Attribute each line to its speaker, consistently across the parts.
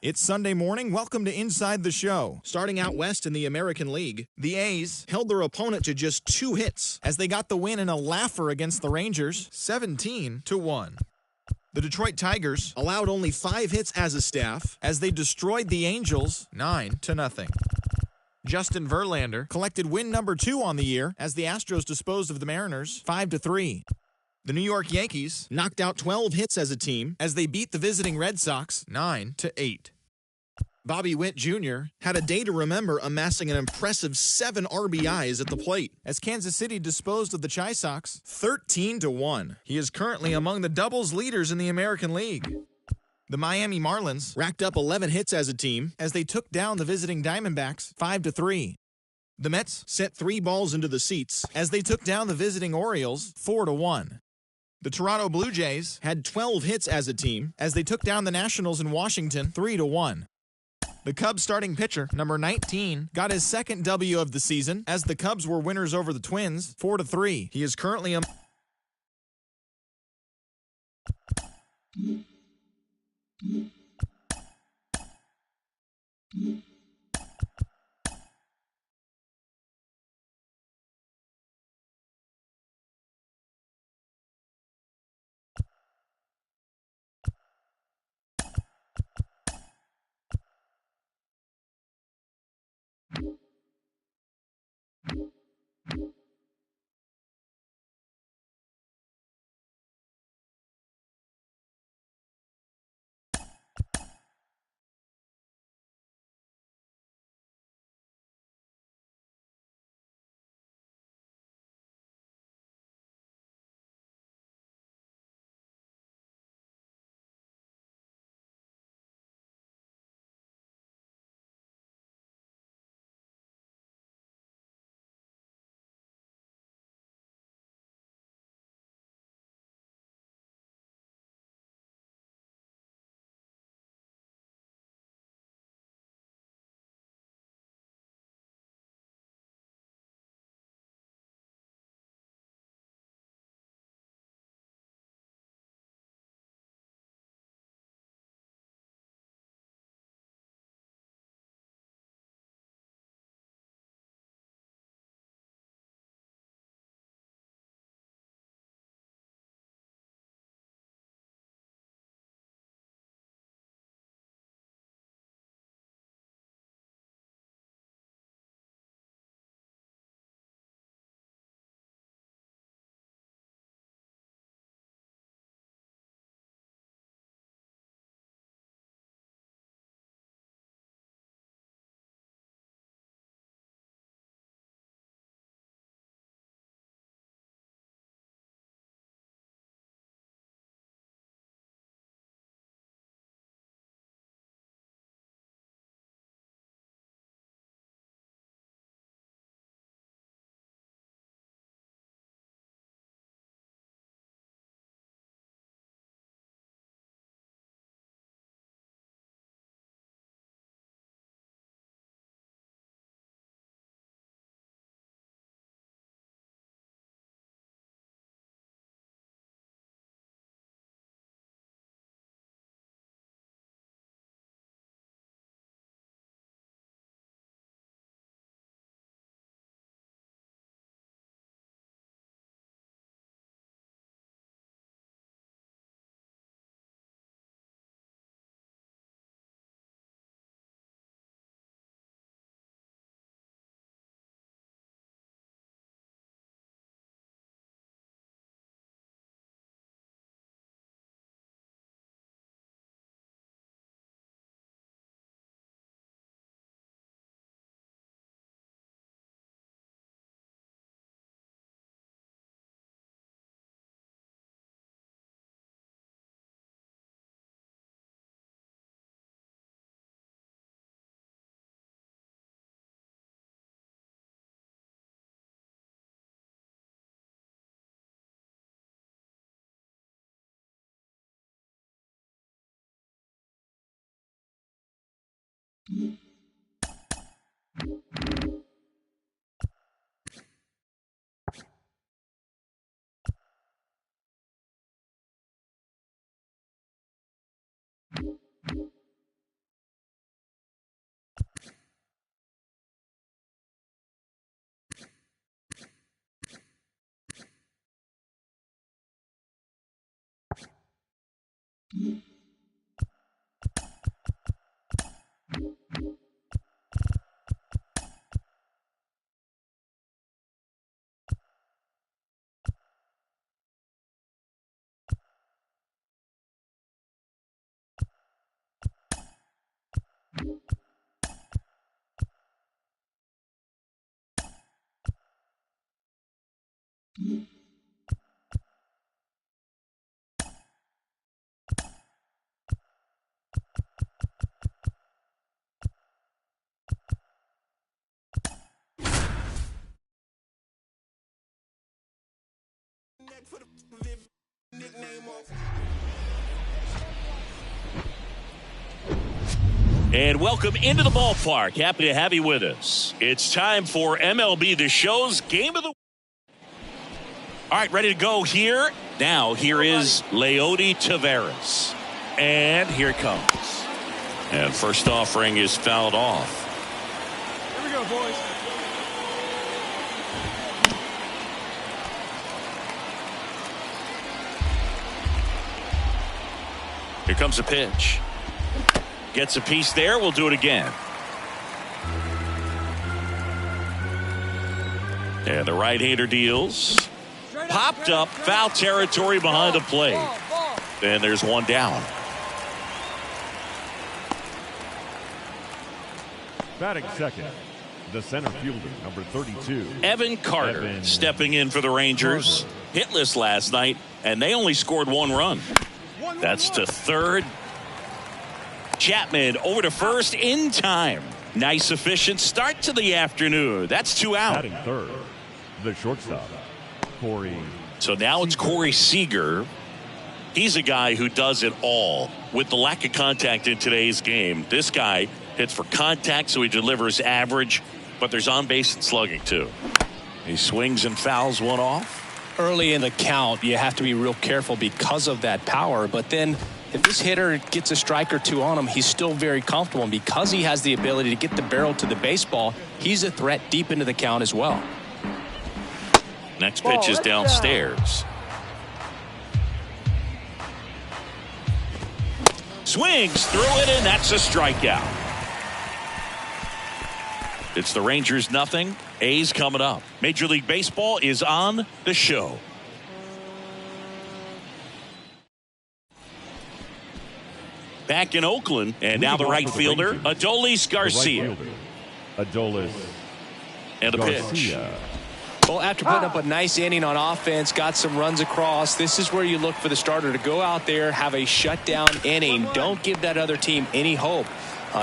Speaker 1: It's Sunday morning. Welcome to Inside the Show. Starting out west in the American League, the A's held their opponent to just 2 hits as they got the win in a laugher against the Rangers, 17-1. The Detroit Tigers allowed only 5 hits as a staff as they destroyed the Angels, 9-0. Justin Verlander collected win number 2 on the year as the Astros disposed of the Mariners, 5-3. The New York Yankees knocked out 12 hits as a team as they beat the visiting Red Sox 9-8. Bobby Witt Jr. had a day to remember, amassing an impressive 7 RBIs at the plate as Kansas City disposed of the Chi Sox 13-1. He is currently among the doubles leaders in the American League. The Miami Marlins racked up 11 hits as a team as they took down the visiting Diamondbacks 5-3. The Mets sent 3 balls into the seats as they took down the visiting Orioles 4-1. The Toronto Blue Jays had 12 hits as a team as they took down the Nationals in Washington 3-1. The Cubs starting pitcher, number 19, got his second W of the season as the Cubs were winners over the Twins 4-3. He is currently a
Speaker 2: And welcome into the ballpark. Happy to have you with us. It's time for MLB The Show's Game of the Week. All right, ready to go here. Now, here is Leody Taveras. And here it comes. And first offering is fouled off.
Speaker 3: Here we go, boys.
Speaker 2: Here comes a pitch. Gets a piece there. We'll do it again. And the right-hander deals. Popped up. Foul territory behind the plate. And there's one down.
Speaker 3: Batting second, the center fielder, number 32.
Speaker 2: Evan Carter stepping in for the Rangers. Hitless last night, and they only scored one run. That's to third. Chapman over to first in time. Nice efficient start to the afternoon. That's two out.
Speaker 3: Batting third, the shortstop, Corey.
Speaker 2: So now it's Corey Seager. He's a guy who does it all. With the lack of contact in today's game, this guy hits for contact, so he delivers average, but there's on base and slugging too. He swings and fouls one off.
Speaker 4: Early in the count, you have to be real careful because of that power, but then if this hitter gets a strike or two on him, he's still very comfortable. And because he has the ability to get the barrel to the baseball, he's a threat deep into the count as well.
Speaker 2: Next pitch is downstairs. Swings through it, and that's a strikeout. It's the Rangers nothing. A's coming up. Major League Baseball is on the show. Back in Oakland, and now the right fielder, Adolis Garcia.
Speaker 3: Adolis
Speaker 2: and a
Speaker 3: Garcia.
Speaker 2: pitch.
Speaker 4: Well, after putting up a nice inning on offense, got some runs across, this is where you look for the starter to go out there, have a shutdown inning. Don't give that other team any hope.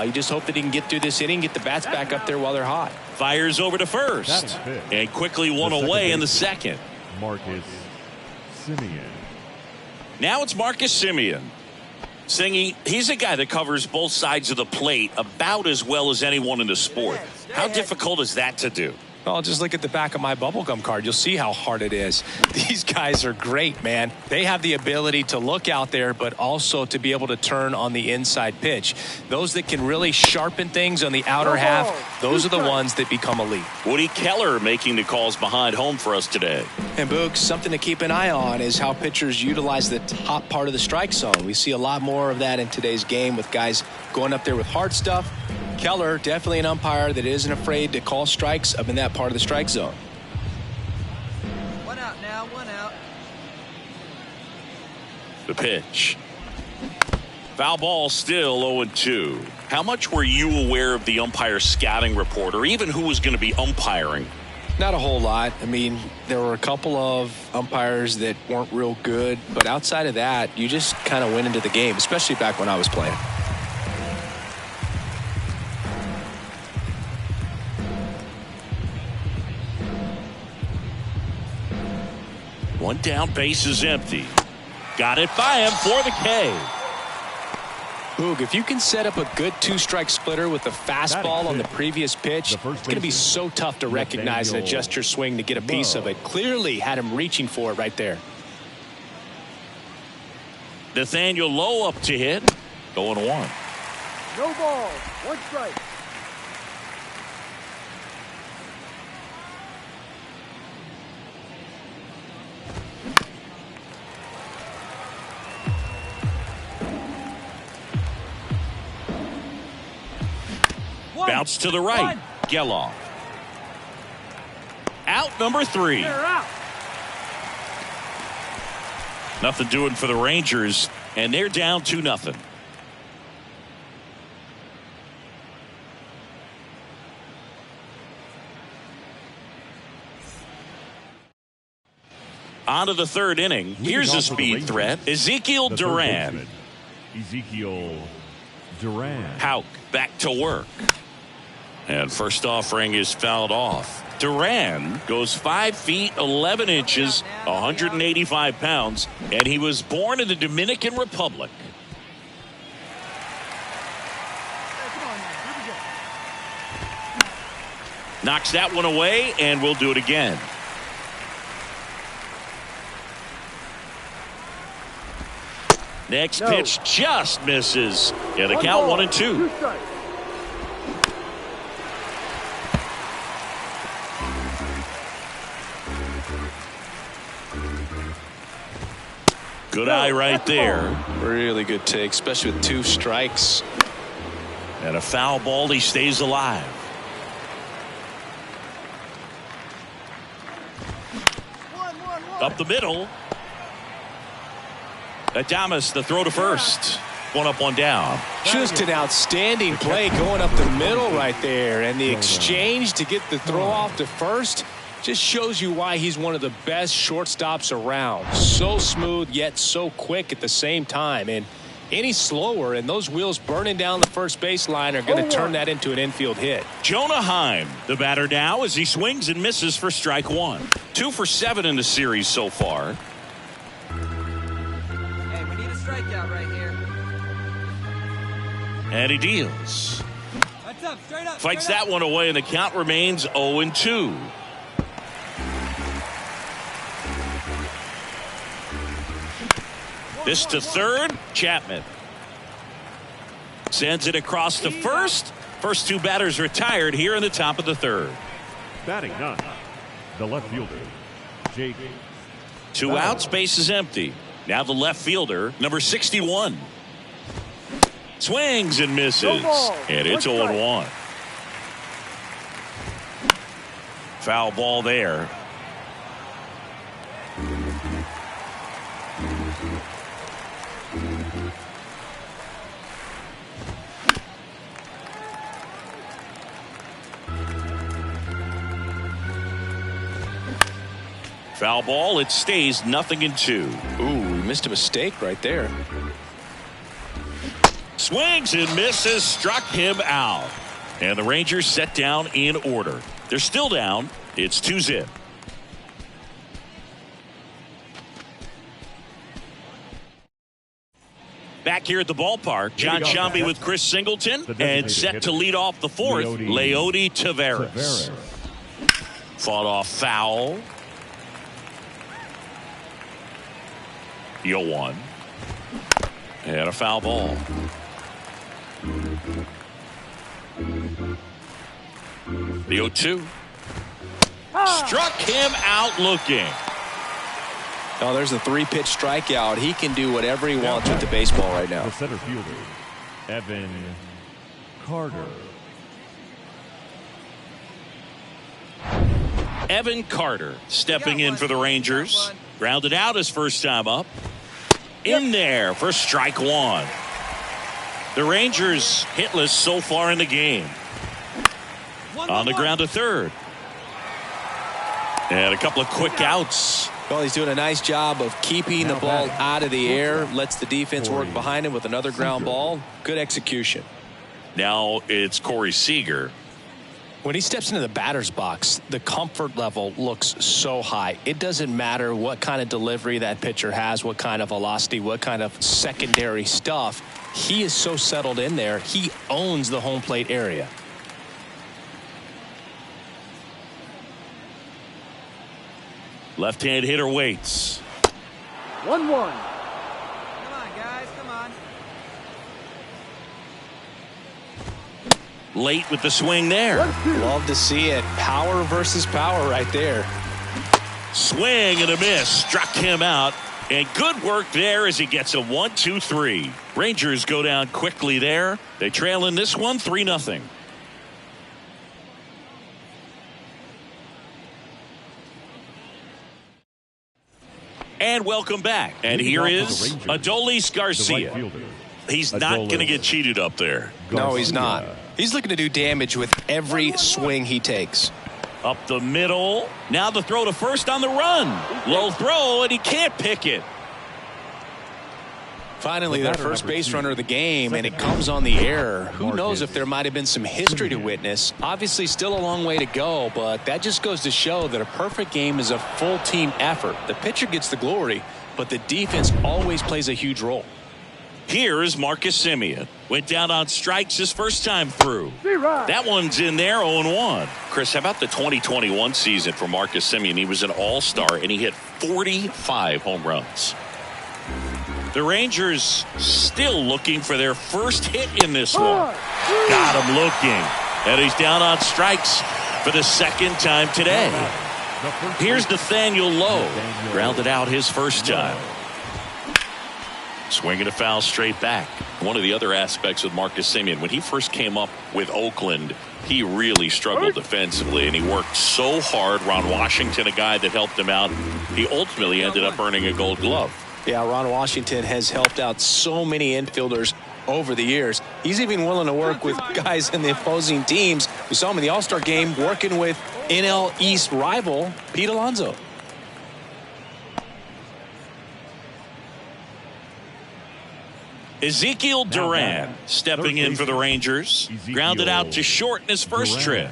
Speaker 4: You just hope that he can get through this inning, get the bats back up there while they're hot.
Speaker 2: Fires over to first. And quickly one away in the second.
Speaker 3: Marcus Semien.
Speaker 2: Now it's Marcus Semien. Singy, he's a guy that covers both sides of the plate about as well as anyone in the sport. How difficult is that to do?
Speaker 4: Well, just look at the back of my bubblegum card. You'll see how hard it is. These guys are great, man. They have the ability to look out there, but also to be able to turn on the inside pitch. Those that can really sharpen things on the outer half, those are the ones that become elite.
Speaker 2: Woody Keller making the calls behind home for us today.
Speaker 4: And, Boog, something to keep an eye on is how pitchers utilize the top part of the strike zone. We see a lot more of that in today's game with guys going up there with hard stuff. Keller, definitely an umpire that isn't afraid to call strikes up in that part of the strike zone.
Speaker 5: One out now, one out.
Speaker 2: The pitch. Foul ball still 0-2. How much were you aware of the umpire scouting report or even who was going to be umpiring?
Speaker 4: Not a whole lot. I mean, there were a couple of umpires that weren't real good, but outside of that, you just kind of went into the game, especially back when I was playing.
Speaker 2: One down, base is empty. Got it by him for the K.
Speaker 4: Boog, if you can set up a good two-strike splitter with the fastball on the previous pitch, it's going to be so tough to recognize and adjust your swing to get a piece of it. Clearly had him reaching for it right there.
Speaker 2: Nathaniel Lowe up to hit. 0-1.
Speaker 5: No ball, one strike.
Speaker 2: Bounce to the right. Geloff. Out number 3. Nothing doing for the Rangers, and they're down 2-0. On to the third inning. Here's a speed threat. Ezekiel Duran.
Speaker 3: Ezekiel Duran.
Speaker 2: Houck back to work. And first offering is fouled off. Duran goes 5 feet 11 inches, 185 pounds, and he was born in the Dominican Republic. Knocks that one away, and we'll do it again. Next pitch just misses. Yeah, the count 1-2. Good eye right there.
Speaker 4: Really good take, especially with 2 strikes.
Speaker 2: And a foul ball, he stays alive. Up the middle. Adames, the throw to first. 1 up, 1 down.
Speaker 4: Just an outstanding play going up the middle right there. And the exchange to get the throw off to first just shows you why he's one of the best shortstops around. So smooth, yet so quick at the same time. And any slower, and those wheels burning down the first baseline are going to turn that into an infield hit.
Speaker 2: Jonah Heim, the batter now, as he swings and misses for strike 1. 2 for 7 in the series so far.
Speaker 5: Hey, we need a strikeout right here.
Speaker 2: And he deals.
Speaker 5: That's up, straight up.
Speaker 2: Fights that one away, and the count remains 0-2. This to third. Chapman sends it across to first. First 2 batters retired here in the top of the third.
Speaker 3: Batting 9. The left fielder, Jake.
Speaker 2: 2 outs, base is empty. Now the left fielder, number 61. Swings and misses. And it's 0-1. Foul ball there. Foul ball, it stays 0-2.
Speaker 4: Ooh, missed a mistake right there.
Speaker 2: Swings and misses, struck him out. And the Rangers set down in order. They're still down. It's 2-0. Back here at the ballpark, John Shambi with Chris Singleton, and set to lead off the fourth, Leody Taveras. Fought off foul. 0-1. And a foul ball. The 0-2. Struck him out looking.
Speaker 4: Oh, there's a 3-pitch strikeout. He can do whatever he wants with the baseball right now.
Speaker 3: The center fielder, Evan Carter.
Speaker 2: Evan Carter stepping in for the Rangers. Grounded out his first time up. In there for strike 1. The Rangers hitless so far in the game. On the ground to third. And a couple of quick outs.
Speaker 4: Well, he's doing a nice job of keeping the ball out of the air. Lets the defense work behind him with another ground ball. Good execution.
Speaker 2: Now it's Corey Seager.
Speaker 4: When he steps into the batter's box, the comfort level looks so high. It doesn't matter what kind of delivery that pitcher has, what kind of velocity, what kind of secondary stuff. He is so settled in there. He owns the home plate area.
Speaker 2: Left-hand hitter waits.
Speaker 5: 1-1. Come on, guys, come on.
Speaker 2: Late with the swing there.
Speaker 4: Love to see it. Power versus power right there.
Speaker 2: Swing and a miss. Struck him out. And good work there as he gets a 1-2-3. Rangers go down quickly there. They trail in this one 3-0. And welcome back. And here is Adolis Garcia. He's not going to get cheated up there.
Speaker 4: No, he's not. He's looking to do damage with every swing he takes.
Speaker 2: Up the middle. Now the throw to first on the run. Low throw, and he can't pick it.
Speaker 4: Finally, their first base runner of the game, and it comes on the air. Who knows if there might have been some history to witness. Obviously, still a long way to go, but that just goes to show that a perfect game is a full team effort. The pitcher gets the glory, but the defense always plays a huge role.
Speaker 2: Here is Marcus Semien. Went down on strikes his first time through. That one's in there, 0-1. Chris, how about the 2021 season for Marcus Semien? He was an all-star, and he hit 45 home runs. The Rangers still looking for their first hit in this one. Got him looking. And he's down on strikes for the second time today. Here's Nathaniel Lowe. Grounded out his first time. Swinging a foul straight back. One of the other aspects with Marcus Semien, when he first came up with Oakland, he really struggled defensively, and he worked so hard. Ron Washington, a guy that helped him out, he ultimately ended up earning a Gold Glove.
Speaker 4: Yeah, Ron Washington has helped out so many infielders over the years. He's even willing to work with guys in the opposing teams. We saw him in the All-Star game working with NL East rival Pete Alonso.
Speaker 2: Ezekiel Duran stepping in for the Rangers. Grounded out to short in his first trip.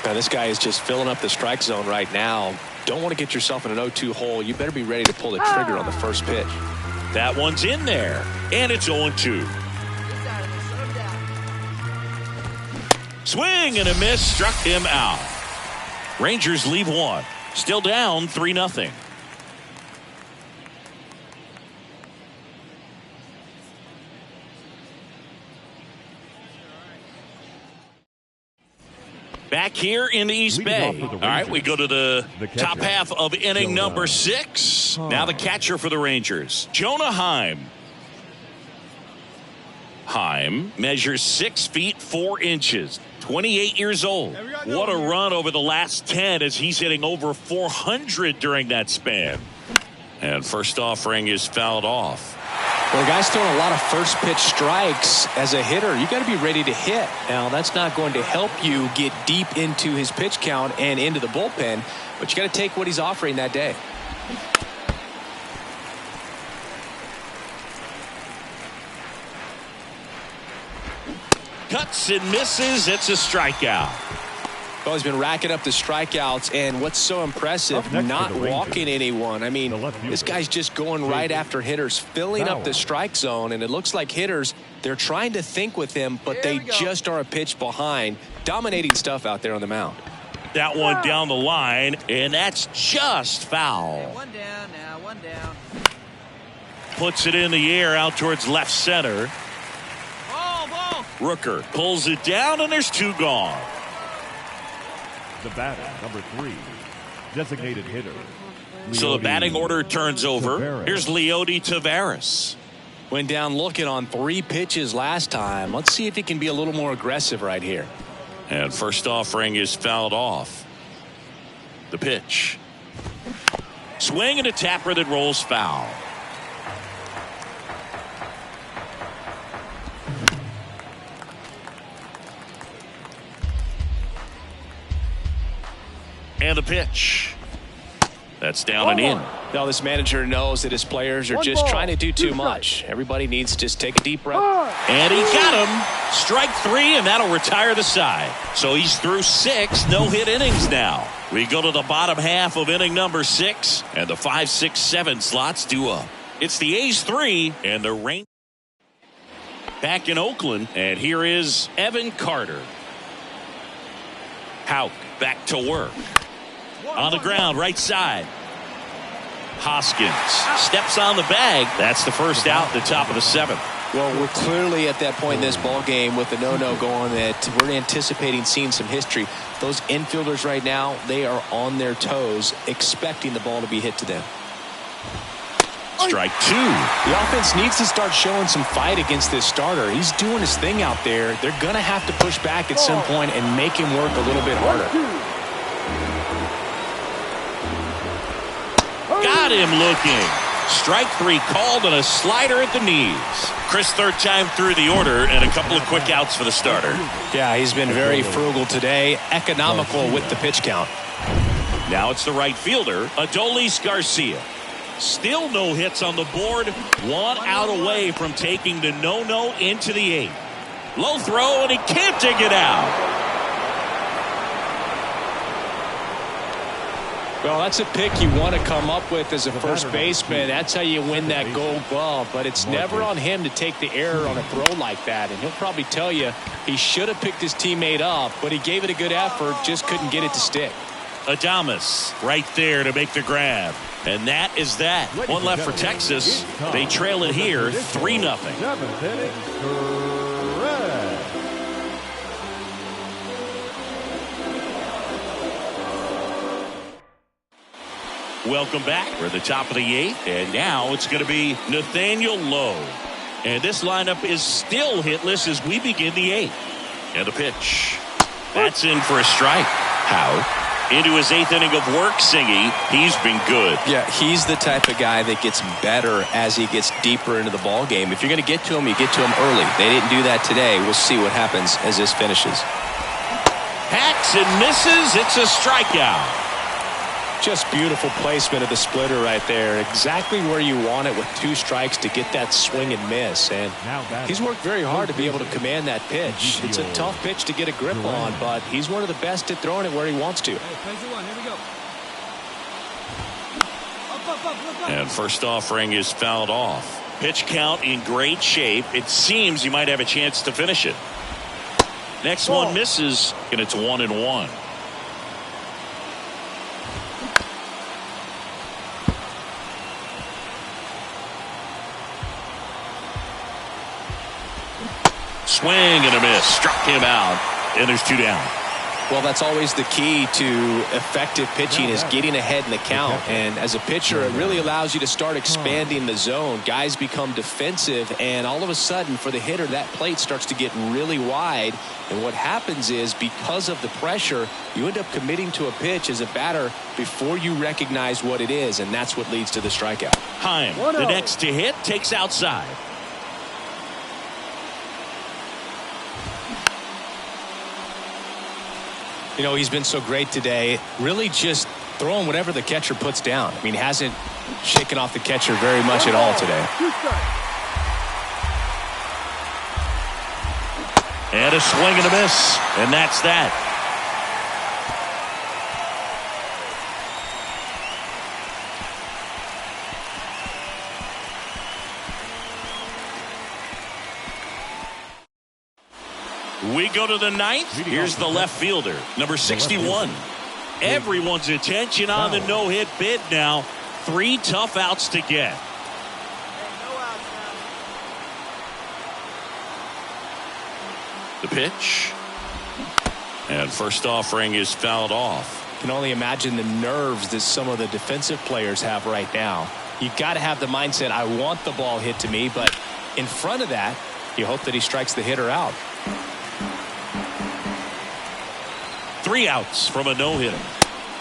Speaker 4: Now, this guy is just filling up the strike zone right now. Don't want to get yourself in an 0-2 hole. You better be ready to pull the trigger on the first pitch.
Speaker 2: That one's in there, and it's 0-2. Swing and a miss, struck him out. Rangers leave one. Still down 3-0. Back here in the East Bay. All right, we go to the top half of inning number 6. Now the catcher for the Rangers, Jonah Heim. Heim measures 6 feet 4 inches. 28 years old. What a run over the last 10 as he's hitting over 400 during that span. And first offering is fouled off.
Speaker 4: Well, the guy's throwing a lot of first pitch strikes. As a hitter, you got to be ready to hit. Now, that's not going to help you get deep into his pitch count and into the bullpen, but you got to take what he's offering that day.
Speaker 2: Cuts and misses. It's a strikeout.
Speaker 4: Well, he's been racking up the strikeouts, and what's so impressive, not walking anyone. I mean, this guy's just going right after hitters, filling up the strike zone, and it looks like hitters, they're trying to think with him, but they just are a pitch behind. Dominating stuff out there on the mound.
Speaker 2: That one down the line, and that's just foul.
Speaker 5: One down now, one down.
Speaker 2: Puts it in the air out towards left center.
Speaker 5: Ball.
Speaker 2: Rooker pulls it down, and there's 2 gone.
Speaker 3: The batter, number 3, designated hitter.
Speaker 2: So the batting order turns over. Here's Leody Taveras.
Speaker 4: Went down looking on 3 pitches last time. Let's see if he can be a little more aggressive right here.
Speaker 2: And first offering is fouled off. The pitch. Swing and a tapper that rolls foul. And the pitch. That's down and in.
Speaker 4: Now this manager knows that his players are just trying to do too much. Everybody needs to just take a deep breath.
Speaker 2: And he got him. Strike 3, and that'll retire the side. So he's through 6 no-hit innings now. We go to the bottom half of inning number 6, and the 5, 6, 7 slots due up. It's the A's 3 and the Rangers back in Oakland, and here is Evan Carter. Houck back to work. On the ground, right side. Hoskins steps on the bag. That's the first out, the top of the 7th.
Speaker 4: Well, we're clearly at that point in this ball game with the no-no going that we're anticipating seeing some history. Those infielders right now, they are on their toes, expecting the ball to be hit to them.
Speaker 2: Strike 2.
Speaker 4: The offense needs to start showing some fight against this starter. He's doing his thing out there. They're going to have to push back at some point and make him work a little bit harder.
Speaker 2: Got him looking. Strike 3 called on a slider at the knees. Chris, third time through the order and a couple of quick outs for the starter.
Speaker 4: Yeah, he's been very frugal today, economical with the pitch count.
Speaker 2: Now it's the right fielder, Adolis Garcia. Still no hits on the board. 1 out away from taking the no-no into the 8th. Low throw, and he can't dig it out.
Speaker 4: Well, that's a pick you want to come up with as a first baseman. That's how you win that gold glove. But it's never on him to take the error on a throw like that. And he'll probably tell you he should have picked his teammate up, but he gave it a good effort, just couldn't get it to stick.
Speaker 2: Adames right there to make the grab. And that is that. One left for Texas. They trail it here 3-0.
Speaker 3: 7th inning, correct.
Speaker 2: Welcome back. We're at the top of the 8th, and now it's going to be Nathaniel Lowe. And this lineup is still hitless as we begin the 8th. And the pitch. That's in for a strike. How? Into his 8th inning of work, Singy. He's been good.
Speaker 4: Yeah, he's the type of guy that gets better as he gets deeper into the ball game. If you're going to get to him, you get to him early. They didn't do that today. We'll see what happens as this finishes.
Speaker 2: Hacks and misses. It's a strikeout.
Speaker 4: Just beautiful placement of the splitter right there. Exactly where you want it with 2 strikes to get that swing and miss. And he's worked very hard to be able to command that pitch. It's a tough pitch to get a grip on, but he's one of the best at throwing it where he wants to.
Speaker 2: And first offering is fouled off. Pitch count in great shape. It seems he might have a chance to finish it. Next one misses, and it's 1-1. Swing and a miss. Struck him out. And there's 2 down.
Speaker 4: Well, that's always the key to effective pitching is getting ahead in the count. And as a pitcher, it really allows you to start expanding the zone. Guys become defensive, and all of a sudden, for the hitter, that plate starts to get really wide. And what happens is, because of the pressure, you end up committing to a pitch as a batter before you recognize what it is, and that's what leads to the strikeout.
Speaker 2: Heim, the next to hit, takes outside.
Speaker 4: You know, he's been so great today, really just throwing whatever the catcher puts down. I mean, hasn't shaken off the catcher very much at all today.
Speaker 2: And a swing and a miss. And that's that. We go to the 9th. Here's the left fielder, number 61. Everyone's attention on the no-hit bid now. 3 tough outs to get. The pitch. And first offering is fouled off.
Speaker 4: Can only imagine the nerves that some of the defensive players have right now. You've got to have the mindset, I want the ball hit to me, but in front of that, you hope that he strikes the hitter out.
Speaker 2: 3 outs from a no-hitter.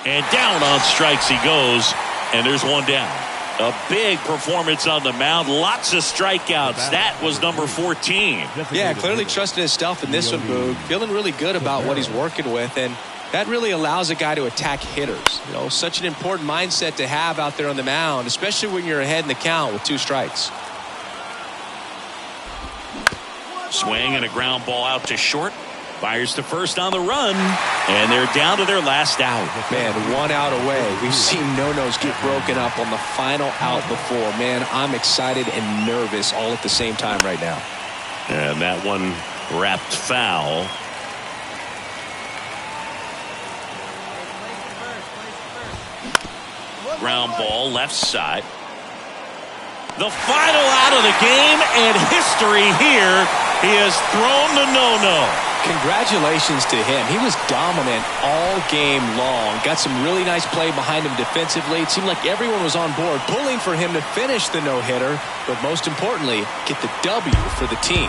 Speaker 2: And down on strikes he goes, and there's 1 down. A big performance on the mound. Lots of strikeouts. That was number 14.
Speaker 4: Yeah, clearly trusting his stuff in this one, Boog. Feeling really good about what he's working with, and that really allows a guy to attack hitters. You know, such an important mindset to have out there on the mound, especially when you're ahead in the count with 2 strikes.
Speaker 2: Swing and a ground ball out to short. Fires to first on the run, and they're down to their last out.
Speaker 4: Man, 1 out away. We've seen no-nos get broken up on the final out before. Man, I'm excited and nervous all at the same time right now.
Speaker 2: And that one wrapped foul. Ground ball left side. The final out of the game, and history here. He has thrown the no-no.
Speaker 4: Congratulations to him. He was dominant all game long. Got some really nice play behind him defensively. It seemed like everyone was on board, pulling for him to finish the no-hitter, but most importantly, get the W for the team.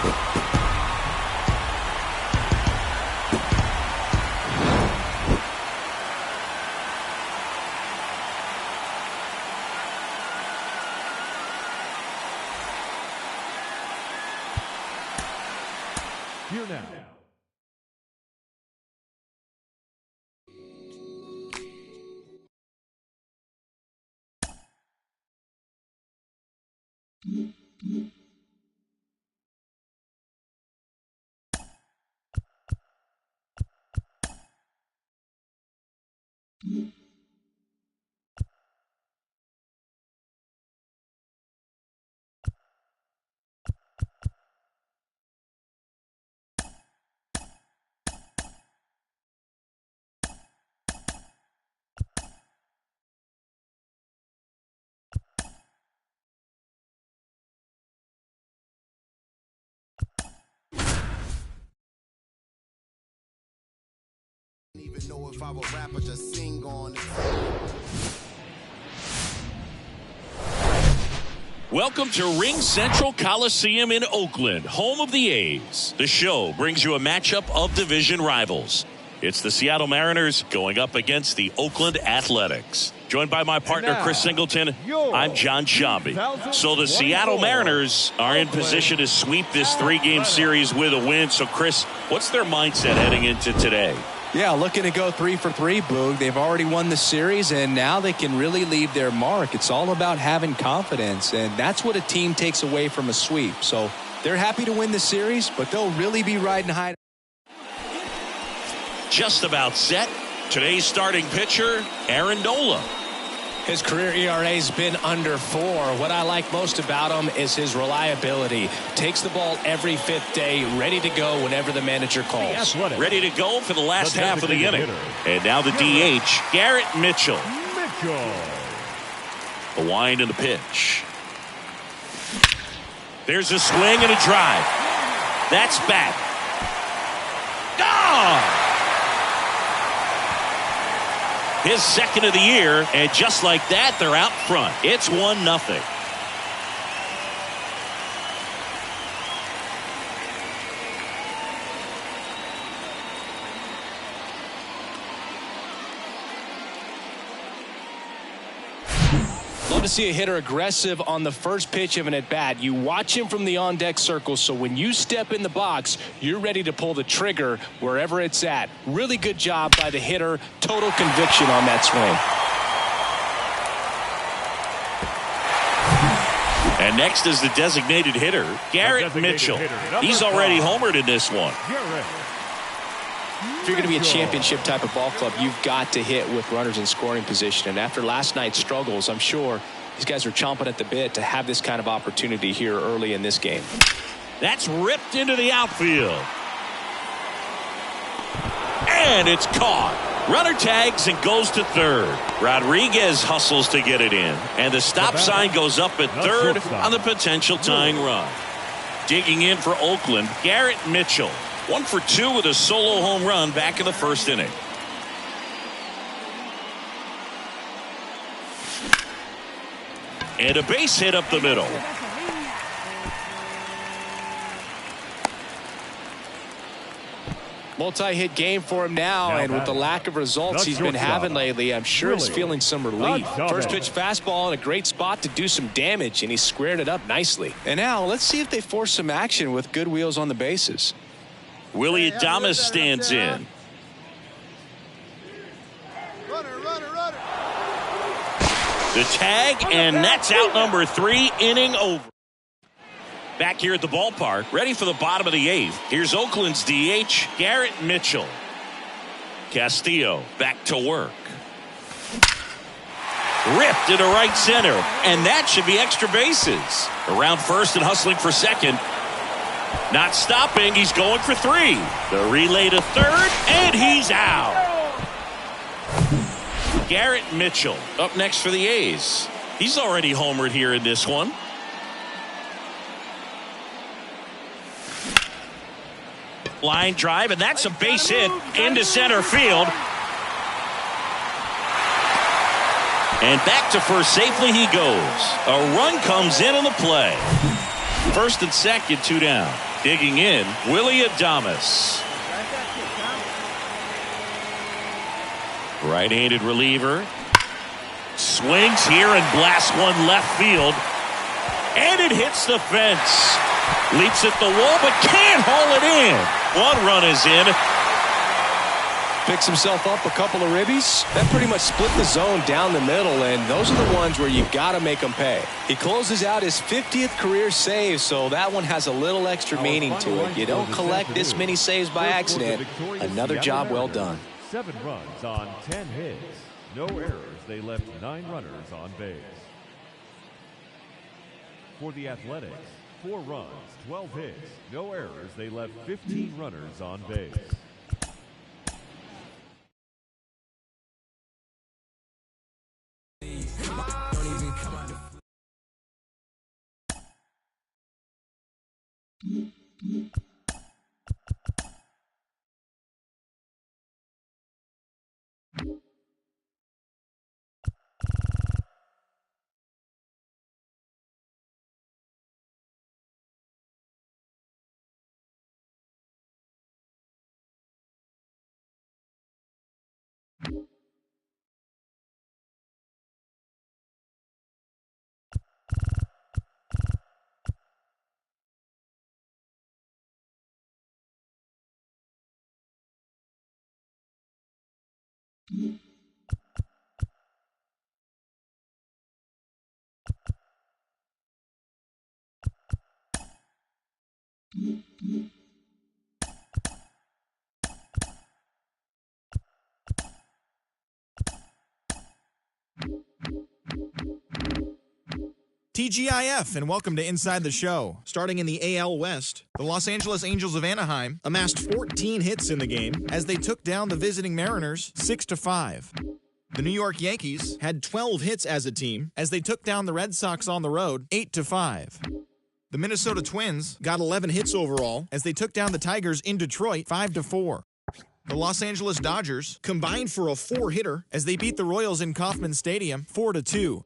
Speaker 3: Here now.
Speaker 6: Even know if I were a rapper, just sing on it.
Speaker 2: Welcome to Ring Central Coliseum in Oakland, home of the A's. The show brings you a matchup of division rivals. It's the Seattle Mariners going up against the Oakland Athletics. Joined by my partner, Chris Singleton, I'm John Shambi. So the Seattle Mariners are in position to sweep this three-game series with a win. So, Chris, what's their mindset heading into today?
Speaker 4: Yeah, looking to go 3 for 3, Boog. They've already won the series, and now they can really leave their mark. It's all about having confidence, and that's what a team takes away from a sweep. So they're happy to win the series, but they'll really be riding high.
Speaker 2: Just about set. Today's starting pitcher, Aaron Nola.
Speaker 4: His career ERA's been under 4. What I like most about him is his reliability. Takes the ball every 5th day, ready to go whenever the manager calls.
Speaker 2: Ready to go for the last half of the inning. And now the DH, Garrett Mitchell. The wind and the pitch. There's a swing and a drive. That's back. Gone! His second of the year, and just like that, they're out front. It's 1-0.
Speaker 4: Love to see a hitter aggressive on the first pitch of an at-bat. You watch him from the on-deck circle, so when you step in the box, you're ready to pull the trigger wherever it's at. Really good job by the hitter. Total conviction on that swing.
Speaker 2: And next is the designated hitter, Garrett Mitchell. He's already homered in this one.
Speaker 4: If you're going to be a championship type of ball club, you've got to hit with runners in scoring position. And after last night's struggles, I'm sure these guys are chomping at the bit to have this kind of opportunity here early in this game.
Speaker 2: That's ripped into the outfield. And it's caught. Runner tags and goes to third. Rodriguez hustles to get it in. And the stop sign goes up at third on the potential tying run. Digging in for Oakland, Garrett Mitchell. 1 for 2 with a solo home run back in the first inning. And a base hit up the middle.
Speaker 4: Multi-hit game for him now, and with the lack of results he's been having lately, I'm sure he's feeling some relief. First pitch fastball in a great spot to do some damage, and he squared it up nicely. And now let's see if they force some action with good wheels on the bases.
Speaker 2: Willie Adames stands in. The tag, and that's out number 3, inning over. Back here at the ballpark, ready for the bottom of the 8th. Here's Oakland's DH, Garrett Mitchell. Castillo back to work. Ripped into right center, and that should be extra bases. Around first and hustling for second. Not stopping, he's going for 3. The relay to third, and he's out. Garrett Mitchell up next for the A's. He's already homered here in this one. Line drive, and that's a base hit into center field. And back to first safely he goes. A run comes in on the play. First and second, 2 down. Digging in, Willie Adames. Right-handed reliever. Swings here and blasts one left field. And it hits the fence. Leaps at the wall, but can't haul it in. One run is in.
Speaker 4: Picks himself up a couple of ribbies. That pretty much split the zone down the middle, and those are the ones where you've got to make them pay. He closes out his 50th career save, so that one has a little extra meaning to it. You don't collect this many saves by accident. Another job well done.
Speaker 3: 7 runs on 10 hits. No errors. They left 9 runners on base. For the Athletics, 4 runs, 12 hits. No errors. They left 15 runners on base.
Speaker 1: TGIF, and welcome to Inside the Show. Starting in the AL West, the Los Angeles Angels of Anaheim amassed 14 hits in the game as they took down the visiting Mariners 6-5. The New York Yankees had 12 hits as a team as they took down the Red Sox on the road 8-5. The Minnesota Twins got 11 hits overall as they took down the Tigers in Detroit 5-4. The Los Angeles Dodgers combined for a 4-hitter as they beat the Royals in Kauffman Stadium 4-2.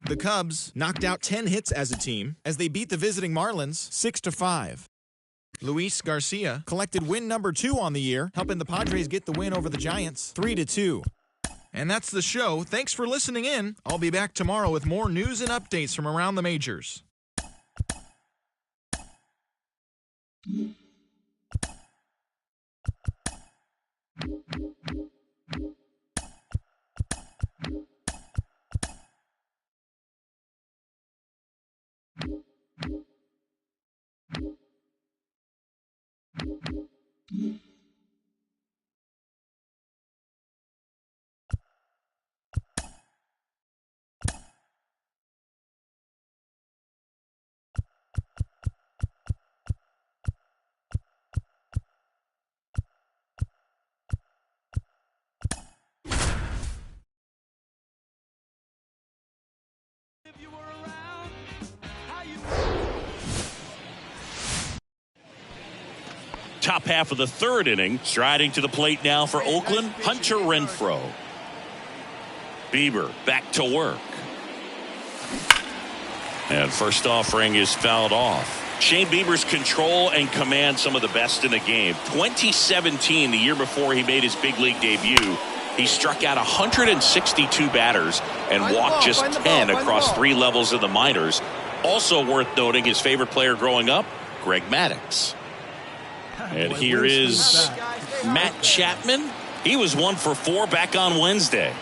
Speaker 1: The Cubs knocked out 10 hits as a team as they beat the visiting Marlins 6-5. Luis Garcia collected win number 2 on the year, helping the Padres get the win over the Giants 3-2. And that's the show. Thanks for listening in. I'll be back tomorrow with more news and updates from around the majors.
Speaker 2: Top half of the 3rd inning. Striding to the plate now for Oakland, Hunter Renfroe. Bieber back to work. And first offering is fouled off. Shane Bieber's control and command some of the best in the game. 2017, the year before he made his big league debut, he struck out 162 batters and walked just 10 across 3 levels in the minors. Also worth noting, his favorite player growing up, Greg Maddux. And here is Matt Chapman. He was 1 for 4 back on Wednesday.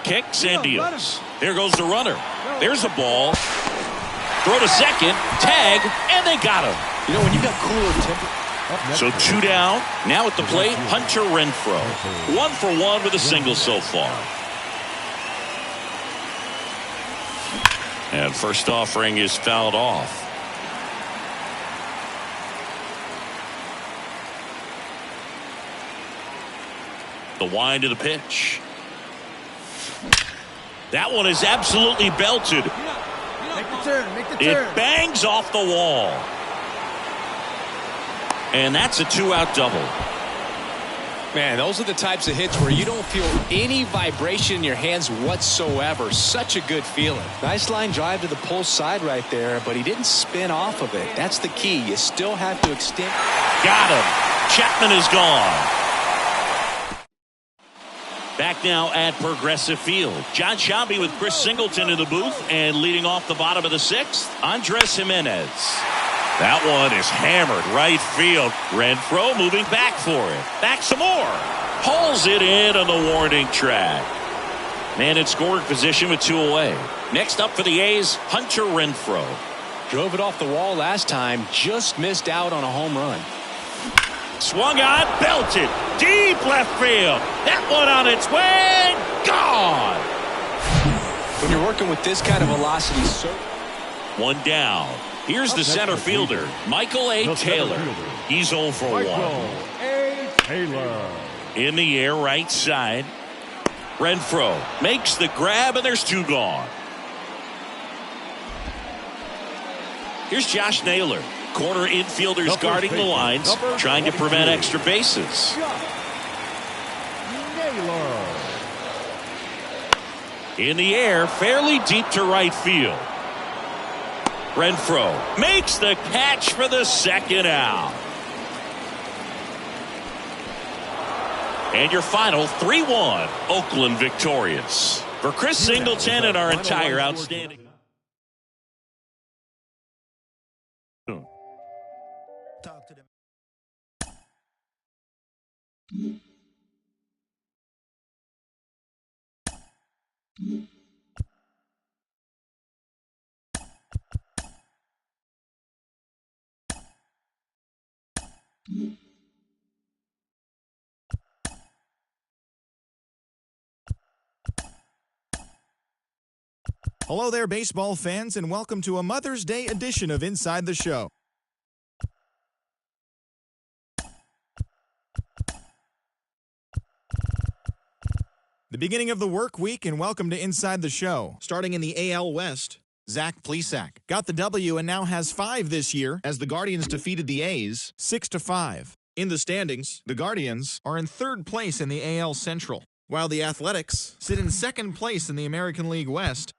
Speaker 2: Kicks and deals. There goes the runner. There's a ball. Throw to second. Tag. And they got him.
Speaker 4: You know, when you got cooler temper.
Speaker 2: So 2 down. Now at the plate, Hunter Renfroe. 1 for 1 with a single so far. And first offering is fouled off. The wind of the pitch. That one is absolutely belted.
Speaker 5: Make the turn. Make the turn.
Speaker 2: It bangs off the wall. And that's a 2-out double.
Speaker 4: Man, those are the types of hits where you don't feel any vibration in your hands whatsoever. Such a good feeling. Nice line drive to the pull side right there, but he didn't spin off of it. That's the key. You still have to extend. Got him.
Speaker 2: Chapman is gone. Back now at Progressive Field. John Shambi with Chris Singleton in the booth, and leading off the bottom of the sixth, Andres Jimenez. That one is hammered right field. Renfroe moving back for it. Back some more. Pulls it in on the warning track. Man in scoring position with 2 away. Next up for the A's, Hunter Renfroe.
Speaker 4: Drove it off the wall last time. Just missed out on a home run.
Speaker 2: Swung on, belted, deep left field. That one on its way, gone.
Speaker 4: When you're working with this kind of velocity,
Speaker 2: one down. Here's the center fielder, Michael A. Taylor. He's 0 for 1.
Speaker 3: A. Taylor.
Speaker 2: In the air, right side. Renfroe makes the grab, and there's 2 gone. Here's Josh Naylor. Corner infielders guarding the lines, trying to prevent extra bases.
Speaker 3: Naylor.
Speaker 2: In the air, fairly deep to right field. Renfroe makes the catch for the second out. And your final 3-1, Oakland victorious. For Chris Singleton and our entire outstanding.
Speaker 1: Talk to them. Hello there, baseball fans, and welcome to a Mother's Day edition of Inside the Show. The beginning of the work week, and welcome to Inside the Show. Starting in the AL West, Zach Plesac got the W and now has 5 this year as the Guardians defeated the A's 6-5. In the standings, the Guardians are in 3rd place in the AL Central, while the Athletics sit in 2nd place in the American League West.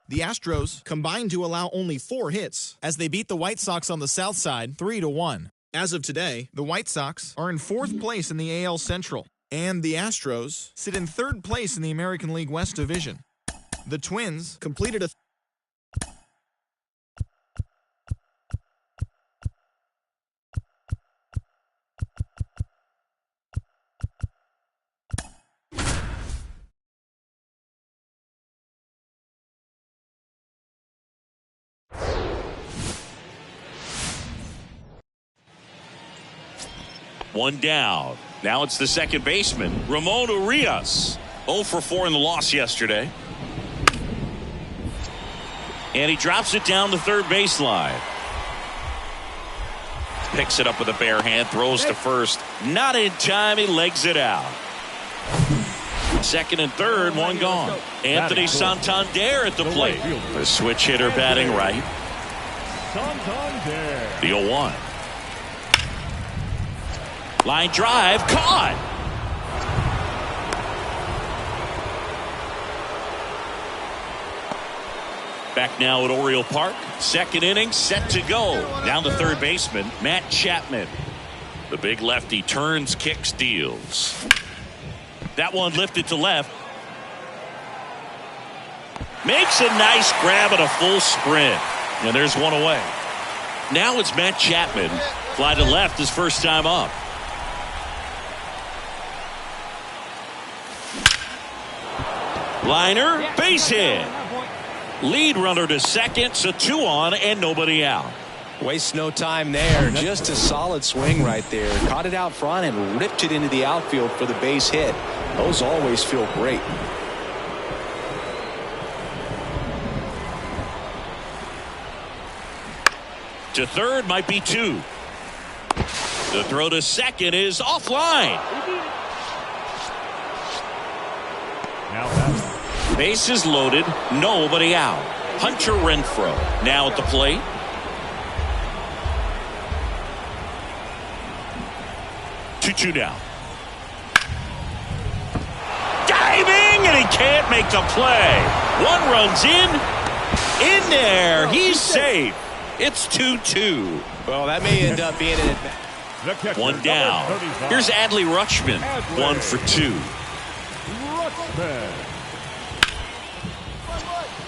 Speaker 1: The Astros combined to allow only 4 hits as they beat the White Sox on the south side 3-1. As of today, the White Sox are in 4th place in the AL Central, and the Astros sit in 3rd place in the American League West Division. The Twins completed a
Speaker 2: One down. Now it's the second baseman, Ramon Urias. 0 for 4 in the loss yesterday. And he drops it down the 3rd baseline. Picks it up with a bare hand, throws to first. Not in time, he legs it out. Second and third, one gone. Anthony Santander at the plate. The switch hitter batting right. The 0-1. Line drive, caught. Back now at Oriole Park. Second inning set to go. Down to third baseman, Matt Chapman. The big lefty turns, kicks, deals. That one lifted to left. Makes a nice grab at a full sprint. And there's one away. Now it's Matt Chapman. Fly to left his first time up. Liner, base hit. Lead runner to second, so 2 on and nobody out.
Speaker 4: Waste no time there. Just a solid swing right there. Caught it out front and ripped it into the outfield for the base hit. Those always feel great.
Speaker 2: To third might be 2. The throw to second is offline. Bases loaded, nobody out. Hunter Renfroe now at the plate. Two down. Diving, and he can't make the play. One runs in there. He's safe. It's 2-2.
Speaker 4: Well, that may end up being an advantage.
Speaker 2: One down. Here's Adley Rutschman. 1 for 2.
Speaker 3: Marksman.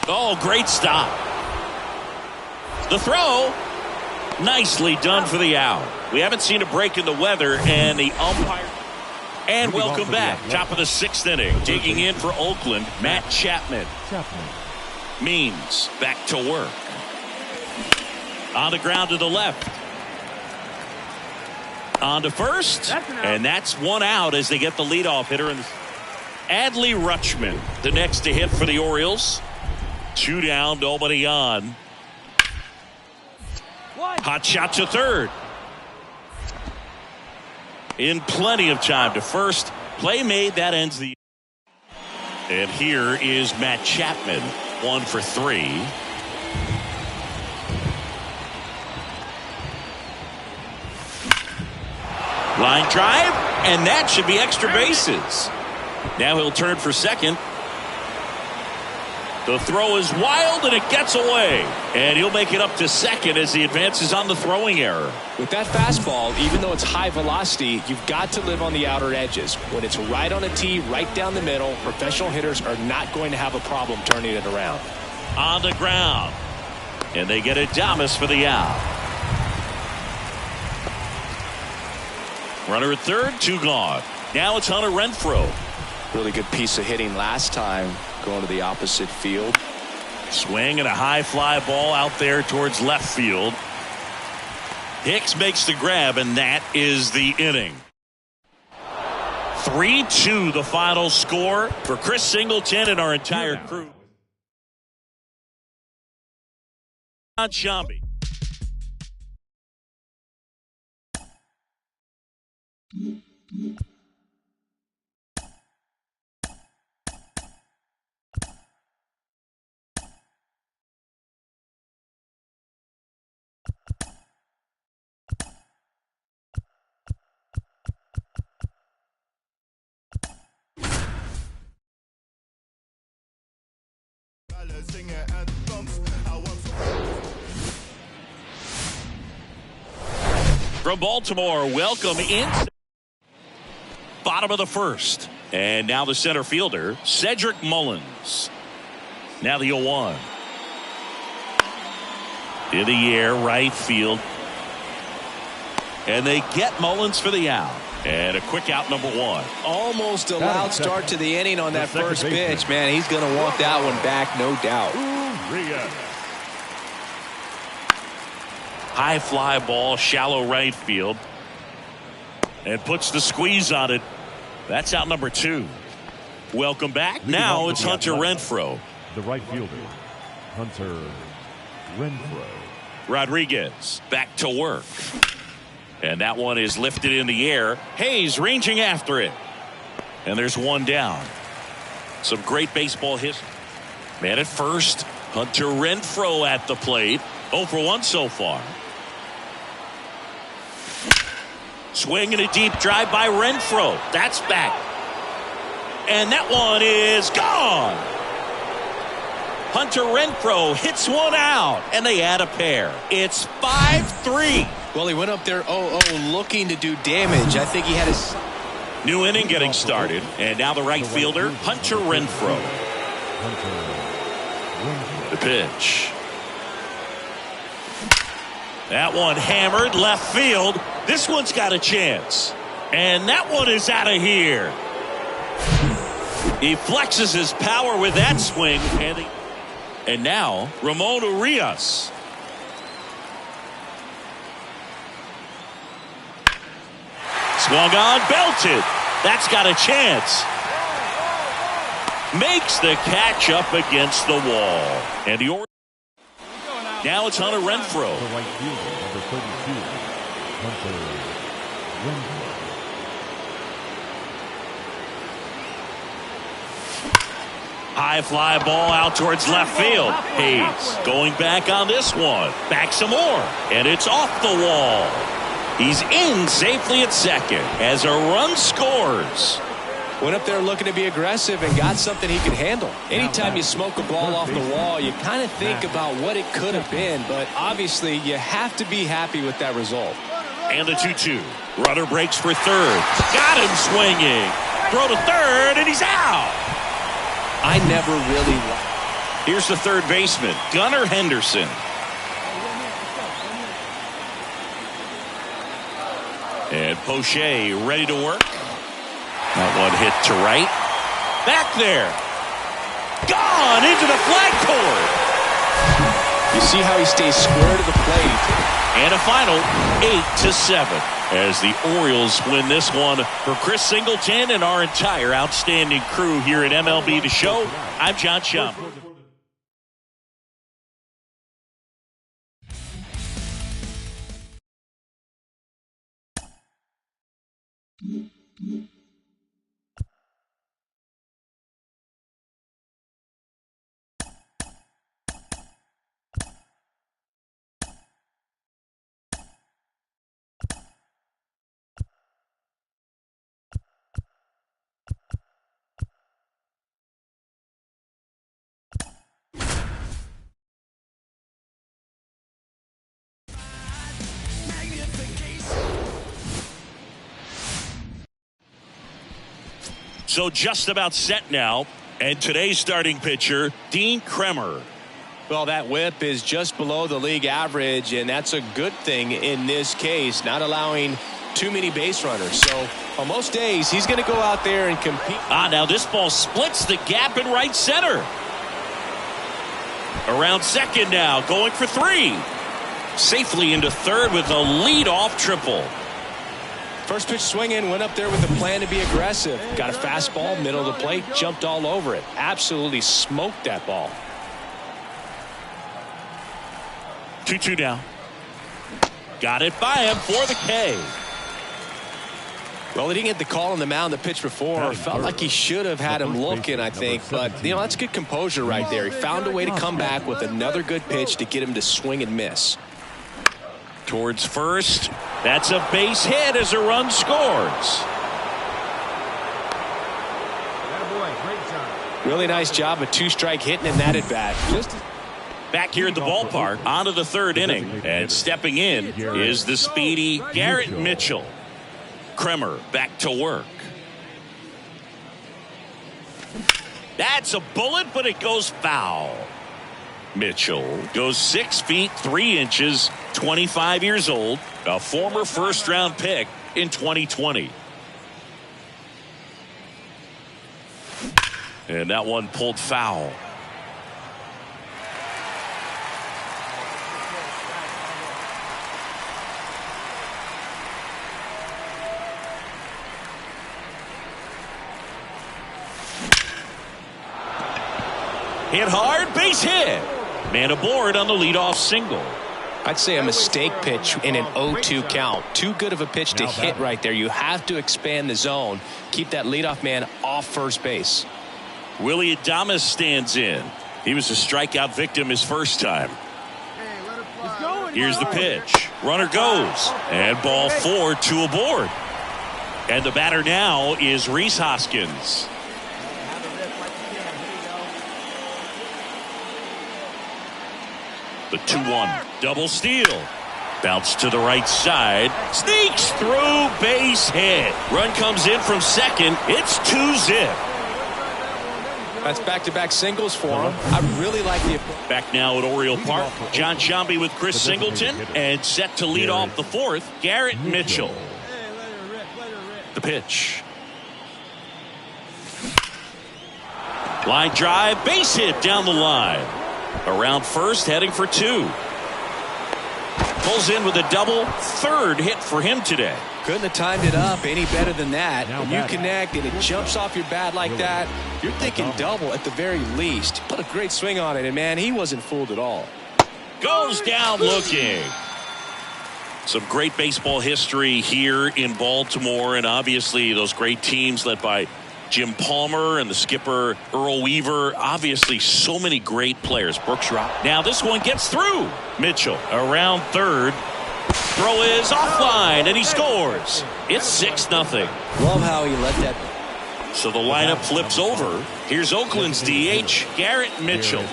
Speaker 2: Oh, great stop. The throw. Nicely done for the out. We haven't seen a break in the weather, and the umpire. And welcome back. Top of the 6th inning. Digging in for Oakland, Matt Chapman. Means back to work. On the ground to the left. On to first. And that's one out as they get the leadoff hitter. Adley Rutschman, the next to hit for the Orioles. 2 down, nobody on. Hot shot to third. In plenty of time to first. Play made, that ends the. And here is Matt Chapman, 1 for 3. Line drive, and that should be extra bases. Now he'll turn for second. The throw is wild, and it gets away. And he'll make it up to second as he advances on the throwing error.
Speaker 4: With that fastball, even though it's high velocity, you've got to live on the outer edges. When it's right on a tee, right down the middle, professional hitters are not going to have a problem turning it around.
Speaker 2: On the ground. And they get Adames for the out. Runner at third, 2 gone. Now it's Hunter Renfroe.
Speaker 4: Really good piece of hitting last time, going to the opposite field.
Speaker 2: Swing and a high fly ball out there towards left field. Hicks makes the grab, and that is the inning. 3-2 the final score for Chris Singleton and our entire crew. Shambi. From Baltimore, welcome in. Bottom of the first. And now the center fielder, Cedric Mullins. Now the 0-1. In the air, right field. And they get Mullins for the out. And a quick out, number 1.
Speaker 4: Almost a loud start to the inning on that first pitch. Man, he's going to want that one back, no doubt.
Speaker 2: High fly ball, shallow right field. And puts the squeeze on it. That's out number 2. Welcome back. Now it's Hunter Renfroe.
Speaker 3: The right fielder, Hunter Renfroe.
Speaker 2: Rodriguez back to work. And that one is lifted in the air. Hayes ranging after it. And there's one down. Some great baseball history. Man at first. Hunter Renfroe at the plate. 0 for 1 so far. Swing and a deep drive by Renfroe. That's back. And that one is gone. Hunter Renfroe hits one out, and they add a pair. It's 5-3.
Speaker 4: Well, he went up there 0-0 looking to do damage. I think he had his
Speaker 2: new inning getting started. And now the right fielder, Hunter Renfroe. The pitch. That one hammered left field. This one's got a chance. And that one is out of here. He flexes his power with that swing. And now, Ramon Urias. Swung on, belted. That's got a chance. Makes the catch up against the wall. And the now it's Hunter Renfroe.
Speaker 3: The right fielder, number 32, Hunter Renfroe.
Speaker 2: High fly ball out towards left field. Hayes going back on this one. Back some more. And it's off the wall. He's in safely at second as a run scores.
Speaker 4: Went up there looking to be aggressive and got something he could handle. Anytime you smoke a ball off the wall, you kind of think about what it could have been, but obviously you have to be happy with that result.
Speaker 2: And the 2-2. Runner breaks for third. Got him swinging. throw to third, and he's out.
Speaker 4: I never really.
Speaker 2: Here's the third baseman, Gunnar Henderson. And Poche ready to work. That one hit to right. Back there. Gone into the flagpole.
Speaker 4: You see how he stays square to the plate.
Speaker 2: And a final 8-7 as the Orioles win this one. For Chris Singleton and our entire outstanding crew here at MLB The Show, I'm John Shum. So just about set now. And today's starting pitcher, Dean Kremer.
Speaker 4: Well, that whip is just below the league average, and that's a good thing in this case, not allowing too many base runners. So on most days, he's going to go out there and compete.
Speaker 2: Now this ball splits the gap in right center. Around second now, going for three. Safely into third with a leadoff triple.
Speaker 4: First pitch swinging, went up there with a plan to be aggressive. Got a fastball, middle of the plate, jumped all over it. Absolutely smoked that ball.
Speaker 2: 2-2 now. Got it by him for the K.
Speaker 4: Well, he didn't get the call on the mound the pitch before. Felt like he should have had him looking, I think. But, you know, that's good composure right there. He found a way to come back with another good pitch to get him to swing and miss.
Speaker 2: Towards first. That's a base hit as a run scores.
Speaker 4: Really nice job of two-strike hitting in that at-bat.
Speaker 2: Back here at the ballpark, onto the third inning. And stepping in is the speedy Garrett Mitchell. Kremer back to work. That's a bullet, but it goes foul. Mitchell goes 6 feet 3 inches, 25 years old, a former first-round pick in 2020. And that one pulled foul. Hit hard, base hit. Man aboard on the leadoff single.
Speaker 4: I'd say a mistake pitch in an 0-2 count. Too good of a pitch to hit right there. You have to expand the zone. Keep that leadoff man off first base.
Speaker 2: Willie Adames stands in. He was a strikeout victim his first time. Here's the pitch. Runner goes. And ball 4, 2 aboard. And the batter now is Rhys Hoskins. The 2-1 double steal. Bounce to the right side. Sneaks through, base hit. Run comes in from second. It's 2-zip.
Speaker 4: That's back-to-back singles for him. I really like the...
Speaker 2: Back now at Oriole Park. John Shambi with Chris Singleton. And set to lead off the fourth, Garrett Mitchell. The pitch. Line drive, base hit down the line. Around first, heading for 2. Pulls in with a double, third hit for him today.
Speaker 4: Couldn't have timed it up any better than that. When you connect and it jumps off your bat like that, you're thinking double at the very least. Put a great swing on it, and man, he wasn't fooled at all.
Speaker 2: Goes down looking. Some great baseball history here in Baltimore, and obviously those great teams led by Jim Palmer and the skipper Earl Weaver. Obviously so many great players. Brooks Rock. Now this one gets through. Mitchell around third. Throw is offline and he scores. It's 6-0.
Speaker 4: Love how he let that.
Speaker 2: So the lineup flips over. Here's Oakland's DH, Garrett Mitchell.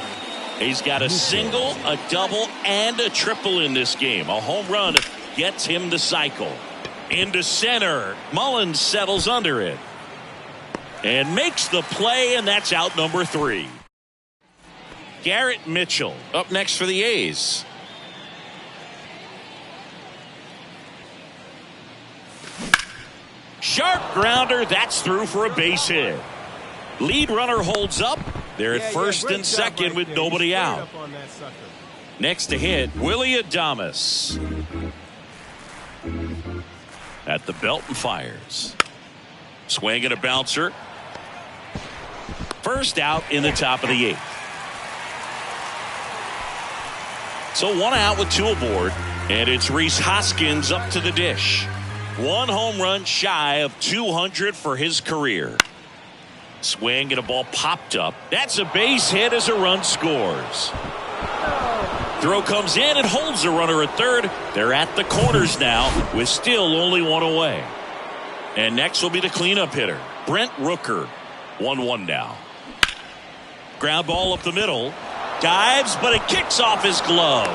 Speaker 2: He's got a single, a double, and a triple in this game. A home run gets him the cycle. Into center. Mullins settles under it. and makes the play, and that's out number 3. Garrett Mitchell up next for the A's. Sharp grounder, that's through for a base hit. Lead runner holds up. They're at first and second with nobody out. Next to hit, Willie Adames. At the belt and fires. Swing and a bouncer. First out in the top of the 8th. So 1 out with 2 aboard. And it's Rhys Hoskins up to the dish. 1 home run shy of 200 for his career. Swing and a ball popped up. That's a base hit as a run scores. Throw comes in and holds the runner at third. They're at the corners now with still only 1 away. And next will be the cleanup hitter, Brent Rooker. 1-1 now. Ground ball up the middle. Dives, but it kicks off his glove.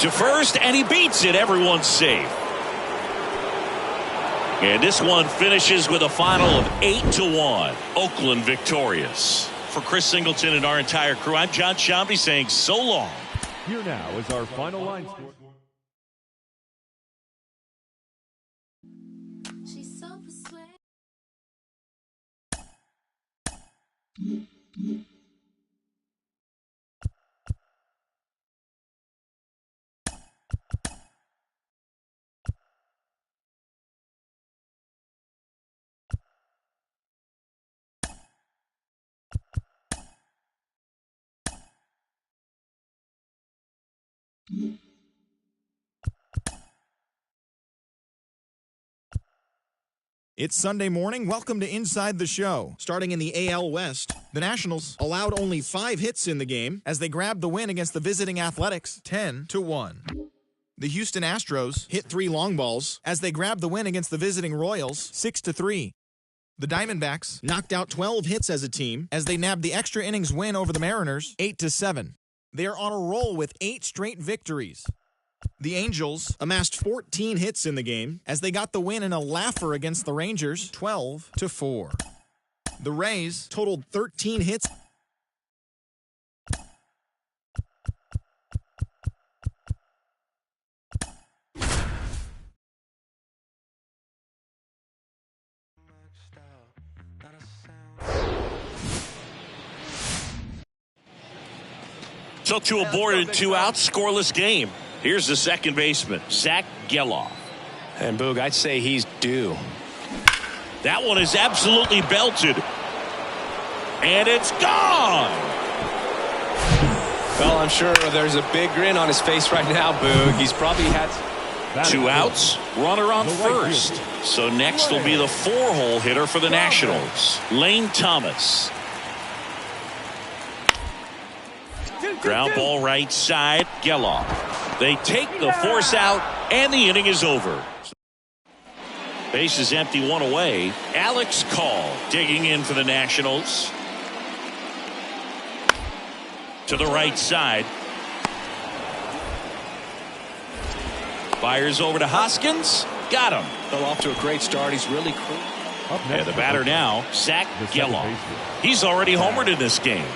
Speaker 2: To first, and he beats it. Everyone's safe. And this one finishes with a final of 8-1. Oakland victorious. For Chris Singleton and our entire crew, I'm John Shambi saying so long.
Speaker 3: Here now is our final line score.
Speaker 7: She's so persuasive.
Speaker 1: It's Sunday morning. Welcome to Inside the Show. Starting in the AL West, the Nationals allowed only 5 hits in the game as they grabbed the win against the visiting Athletics 10-1. The Houston Astros hit 3 long balls as they grabbed the win against the visiting Royals 6-3. The Diamondbacks knocked out 12 hits as a team as they nabbed the extra innings win over the Mariners 8-7. They are on a roll with 8 straight victories. The Angels amassed 14 hits in the game as they got the win in a laugher against the Rangers 12-4. The Rays totaled 13 hits.
Speaker 2: So 2 aboard and 2 out, scoreless game. Here's the second baseman, Zach Geloff.
Speaker 4: And Boog, I'd say he's due.
Speaker 2: That one is absolutely belted. And it's gone.
Speaker 4: Well, I'm sure there's a big grin on his face right now, Boog. He's probably had
Speaker 2: 2 outs, runner on first. So next will be the 4-hole hitter for the Nationals, Lane Thomas. Ground ball right side, Geloff. They take the force out, and the inning is over. Base is empty, 1 away. Alex Call digging in for the Nationals. To the right side. Fires over to Hoskins. Got him.
Speaker 4: Fell off to a great start. He's really cool.
Speaker 2: And the batter now, Zach Geloff. He's already homered in this game.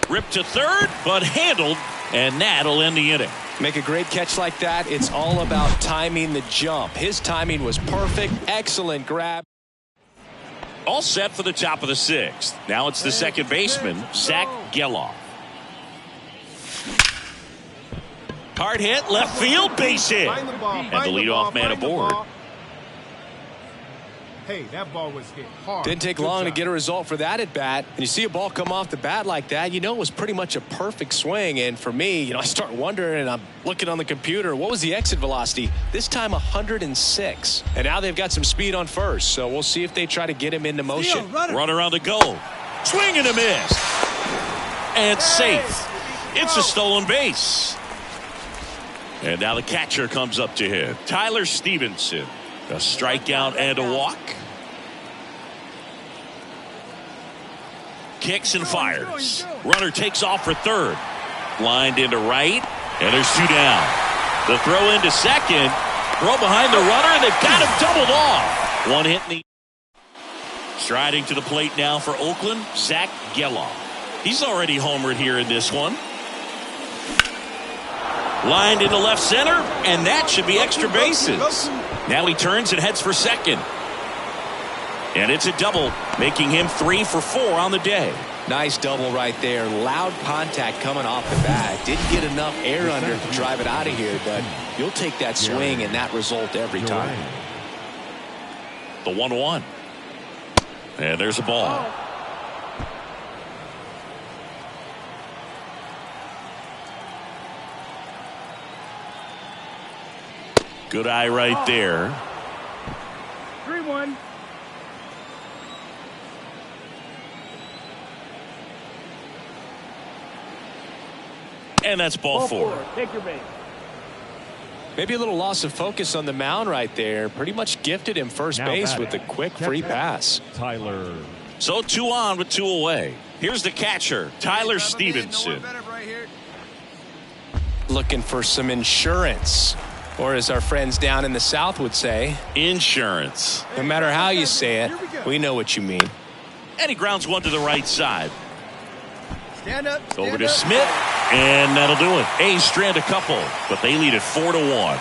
Speaker 2: Ripped to third, but handled, and that'll end the inning.
Speaker 4: Make a great catch like that. It's all about timing the jump. His timing was perfect. Excellent grab.
Speaker 2: All set for the top of the 6th. Now it's the second baseman, Zach Geloff. Hard hit, left field, base hit. And the leadoff man aboard.
Speaker 8: Hey, that ball was hit hard.
Speaker 4: Didn't take long to get a result for that at bat. And you see a ball come off the bat like that, you know it was pretty much a perfect swing. And for me, I start wondering, and I'm looking on the computer, what was the exit velocity? This time 106. And now they've got some speed on first. So we'll see if they try to get him into motion.
Speaker 2: Runner on the go. Swing and a miss. And safe. It's a stolen base. And now the catcher comes up to him. Tyler Stevenson. A strikeout and a walk. Kicks and fires. Runner takes off for third. Lined into right. And there's 2 down. The throw into second. Throw behind the runner, and they've got him doubled off. One hit in the... Striding to the plate now for Oakland, Zach Geloff. He's already homered here in this one. Lined into left center, and that should be extra bases. Now he turns and heads for second. And it's a double, making him 3 for 4 on the day.
Speaker 4: Nice double right there. Loud contact coming off the bat. Didn't get enough air under to drive it out of here, but you'll take that swing and that result every time.
Speaker 2: The 1-1. And there's a ball. Good eye right there.
Speaker 5: 3-1.
Speaker 2: And that's ball 4.
Speaker 5: Take your base.
Speaker 4: Maybe a little loss of focus on the mound right there. Pretty much gifted him first base with a quick free pass.
Speaker 3: Tyler.
Speaker 2: So 2 on with 2 away. Here's the catcher, Tyler Stevenson.
Speaker 4: Looking for some insurance. Or as our friends down in the South would say,
Speaker 2: insurance.
Speaker 4: No matter how you say it, we know what you mean.
Speaker 2: And he grounds one to the right side.
Speaker 5: Stand up.
Speaker 2: Over to Smith, and that'll do it. A's strand a couple, but they lead it 4-1.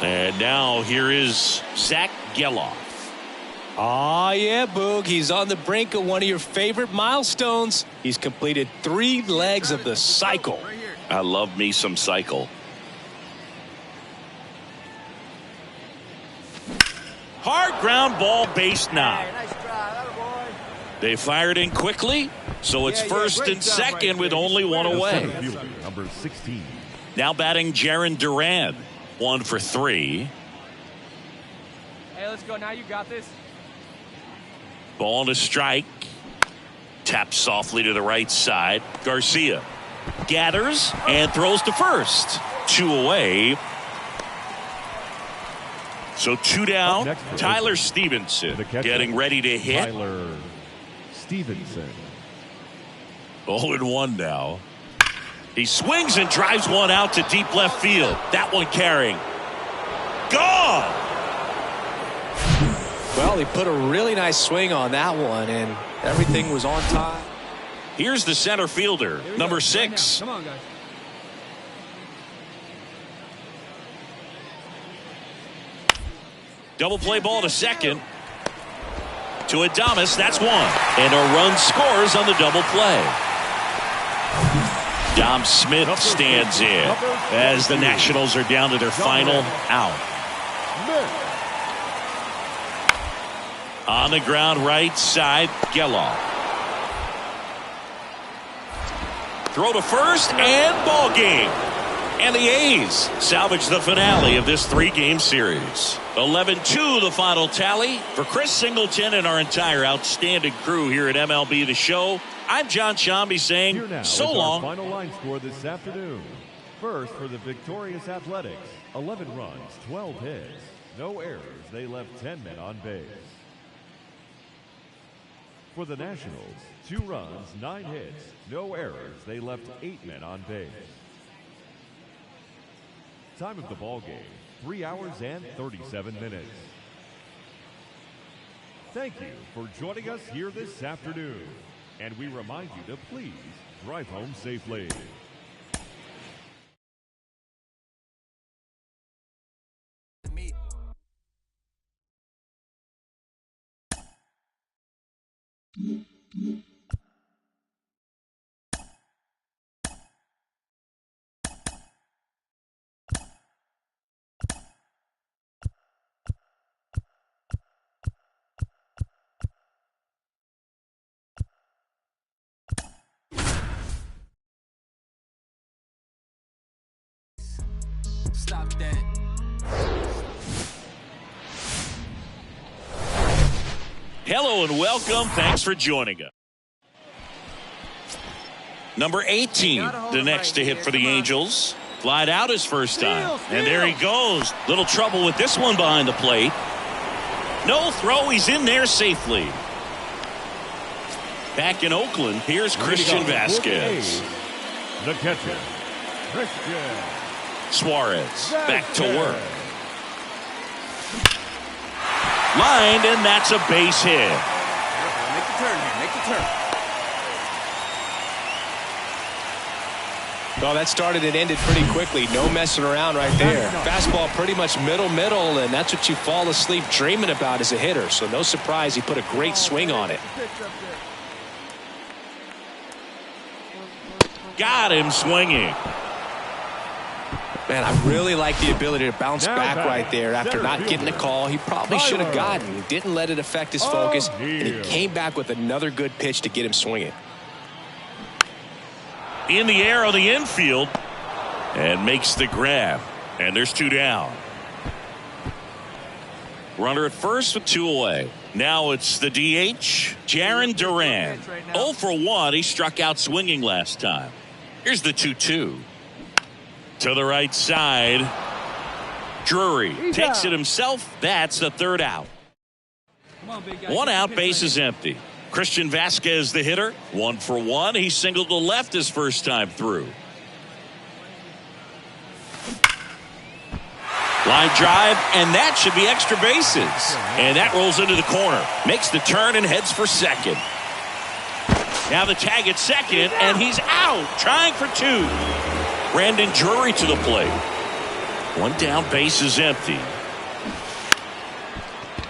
Speaker 2: And now here is Zach Geloff.
Speaker 4: Oh, yeah, Boog. He's on the brink of one of your favorite milestones. He's completed 3 legs of the cycle.
Speaker 2: I love me some cycle. Hard ground ball, base knock. They fired in quickly, so it's first and second with only 1 away.
Speaker 3: Number 16.
Speaker 2: Now batting Jarren Duran, 1 for 3.
Speaker 5: Hey, let's go now. You got this.
Speaker 2: Ball to strike. Taps softly to the right side. Garcia gathers and throws to first. 2 away. So 2 down. Tyler Stevenson getting ready to hit.
Speaker 3: Tyler Stevenson.
Speaker 2: 0-1 now. He swings and drives one out to deep left field. That one carrying. Gone!
Speaker 4: Well, he put a really nice swing on that one, and everything was on time.
Speaker 2: Here's the center fielder, number 6.
Speaker 5: Come on, guys.
Speaker 2: Double play ball to second. To Adames, that's 1. And a run scores on the double play. Dom Smith stands in as the Nationals are down to their final out. On the ground right side, Geloff. Throw to first and ball game. And the A's salvage the finale of this 3-game series. 11-2 the final tally. For Chris Singleton and our entire outstanding crew here at MLB The Show, I'm John Shambi saying so long.
Speaker 3: Final line score this afternoon. First for the victorious Athletics, 11 runs, 12 hits, no errors. They left 10 men on base. For the Nationals, 2 runs, 9 hits, no errors. They left 8 men on base. Time of the ball game, 3 hours and 37 minutes. Thank you for joining us here this afternoon. And we remind you to please drive home safely.
Speaker 7: Stop that.
Speaker 2: Hello and welcome. Thanks for joining us. Number 18, the next to hit for the Angels. Flied out his first time. And there he goes. Little trouble with this one behind the plate. No throw. He's in there safely. Back in Oakland, here's Christian Vasquez.
Speaker 3: The catcher, Christian
Speaker 2: Suarez back to work. Lined, and that's a base hit.
Speaker 7: Make the turn here. Make the turn.
Speaker 4: Well, that started and ended pretty quickly. No messing around right there. Fastball pretty much middle, and that's what you fall asleep dreaming about as a hitter. So no surprise he put a great swing on it.
Speaker 2: Got him swinging.
Speaker 4: Man, I really like the ability to bounce back right there after not getting the call. He probably should have gotten. He didn't let it affect his focus, and he came back with another good pitch to get him swinging.
Speaker 2: In the air on the infield, and makes the grab. And there's 2 down. Runner at first with 2 away. Now it's the DH, Jarren Duran. 0 for 1. He struck out swinging last time. Here's the 2-2. To the right side. Drury takes it himself. That's the 3rd out. 1 out, base is empty. Christian Vasquez, the hitter, 1 for 1. He singled to left his first time through. Line drive, and that should be extra bases. And that rolls into the corner. Makes the turn and heads for second. Now the tag at second, and he's out, trying for 2. Brandon Drury to the plate. 1 down, base is empty.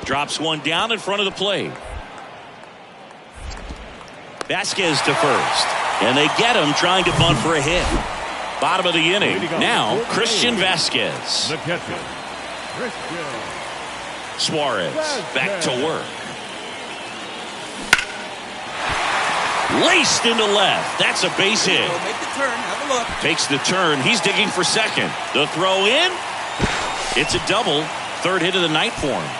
Speaker 2: Drops 1 down in front of the plate. Vasquez to first. And they get him trying to bunt for a hit. Bottom of the inning. Now, Christian Vasquez.
Speaker 3: The catcher, Christian
Speaker 2: Suarez back to work. Laced into left. That's a base hit.
Speaker 7: Make the turn. Have a look.
Speaker 2: Takes the turn. He's digging for second. The throw in. It's a double. 3rd hit of the night for him.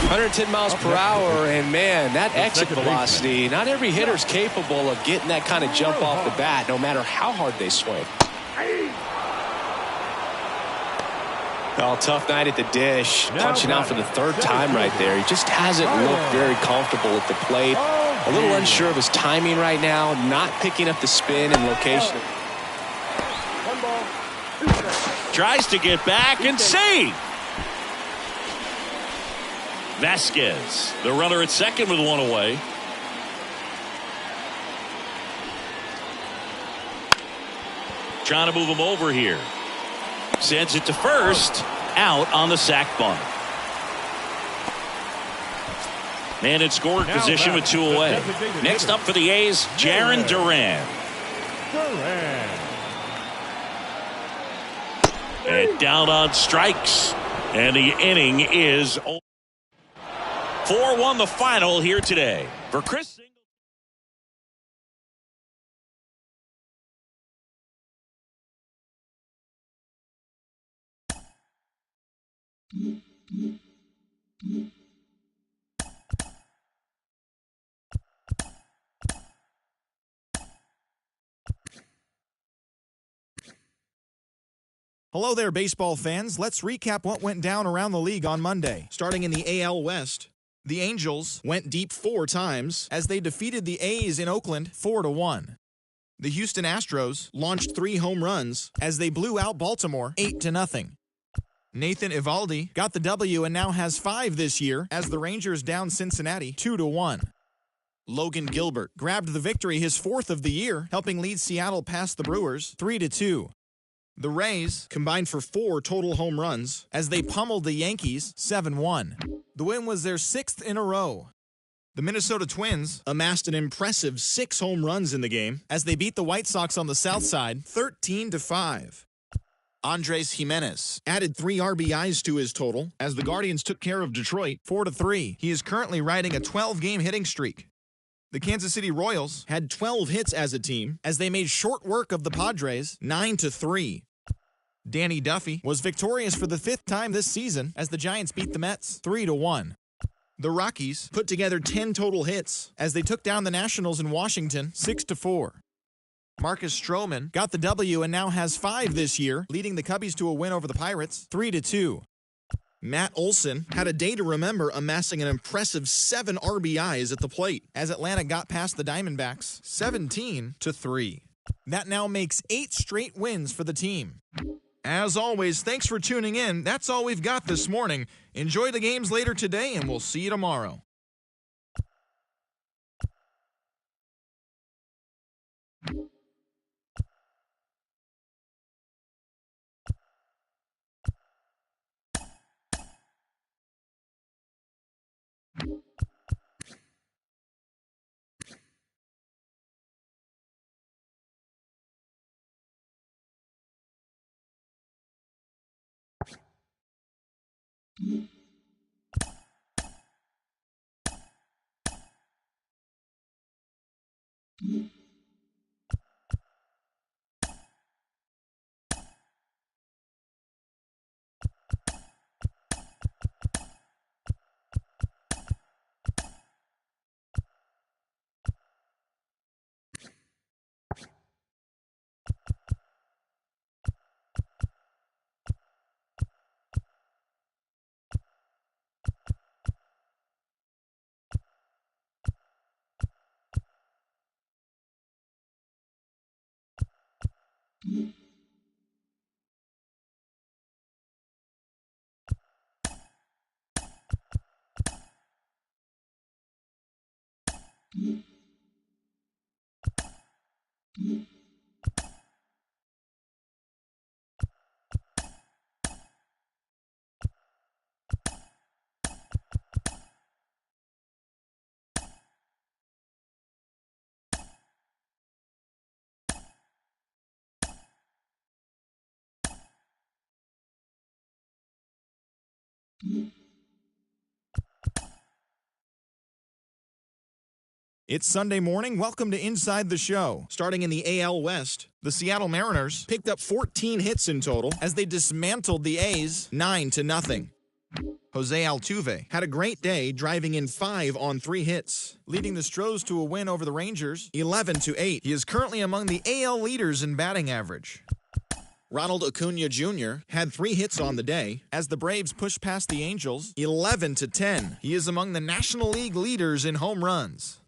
Speaker 4: 110 miles per hour, and man, that exit velocity, not every hitter's capable of getting that kind of jump off the bat, no matter how hard they swing. Oh, tough night at the dish, punching out for the 3rd time right there. He just hasn't looked very comfortable at the plate. A little unsure of his timing right now, not picking up the spin and location.
Speaker 2: Tries to get back and save. Vasquez, the runner at second with 1 away. Trying to move him over here. Sends it to first. Out on the sac bunt. Man in scoring position with 2 away. Next up for the A's, Jarren Duran. And down on strikes. And the inning is 4-1 the final here today. For Chris.
Speaker 1: Hello there, baseball fans. Let's recap what went down around the league on Monday. Starting in the AL West, the Angels went deep 4 times as they defeated the A's in Oakland 4-1. The Houston Astros launched 3 home runs as they blew out Baltimore 8-0. Nathan Eovaldi got the W and now has 5 this year as the Rangers down Cincinnati 2-1. Logan Gilbert grabbed the victory, his 4th of the year, helping lead Seattle past the Brewers 3-2. The Rays combined for 4 total home runs as they pummeled the Yankees 7-1. The win was their 6th in a row. The Minnesota Twins amassed an impressive 6 home runs in the game as they beat the White Sox on the south side 13-5. Andres Gimenez added 3 RBIs to his total as the Guardians took care of Detroit 4-3. He is currently riding a 12-game hitting streak. The Kansas City Royals had 12 hits as a team as they made short work of the Padres 9-3. Danny Duffy was victorious for the 5th time this season as the Giants beat the Mets 3-1. The Rockies put together 10 total hits as they took down the Nationals in Washington 6-4. Marcus Stroman got the W and now has 5 this year, leading the Cubbies to a win over the Pirates 3-2. Matt Olson had a day to remember, amassing an impressive 7 RBIs at the plate as Atlanta got past the Diamondbacks 17-3. That now makes 8 straight wins for the team. As always, thanks for tuning in. That's all we've got this morning. Enjoy the games later today, and we'll see you tomorrow. It's Sunday morning. Welcome to Inside the Show. Starting in the AL West, the Seattle Mariners picked up 14 hits in total as they dismantled the A's 9-0. Jose Altuve had a great day, driving in 5 on 3 hits, leading the Stros to a win over the Rangers 11-8. He is currently among the AL leaders in batting average. Ronald Acuna Jr. had 3 hits on the day as the Braves pushed past the Angels 11-10. He is among the National League leaders in home runs.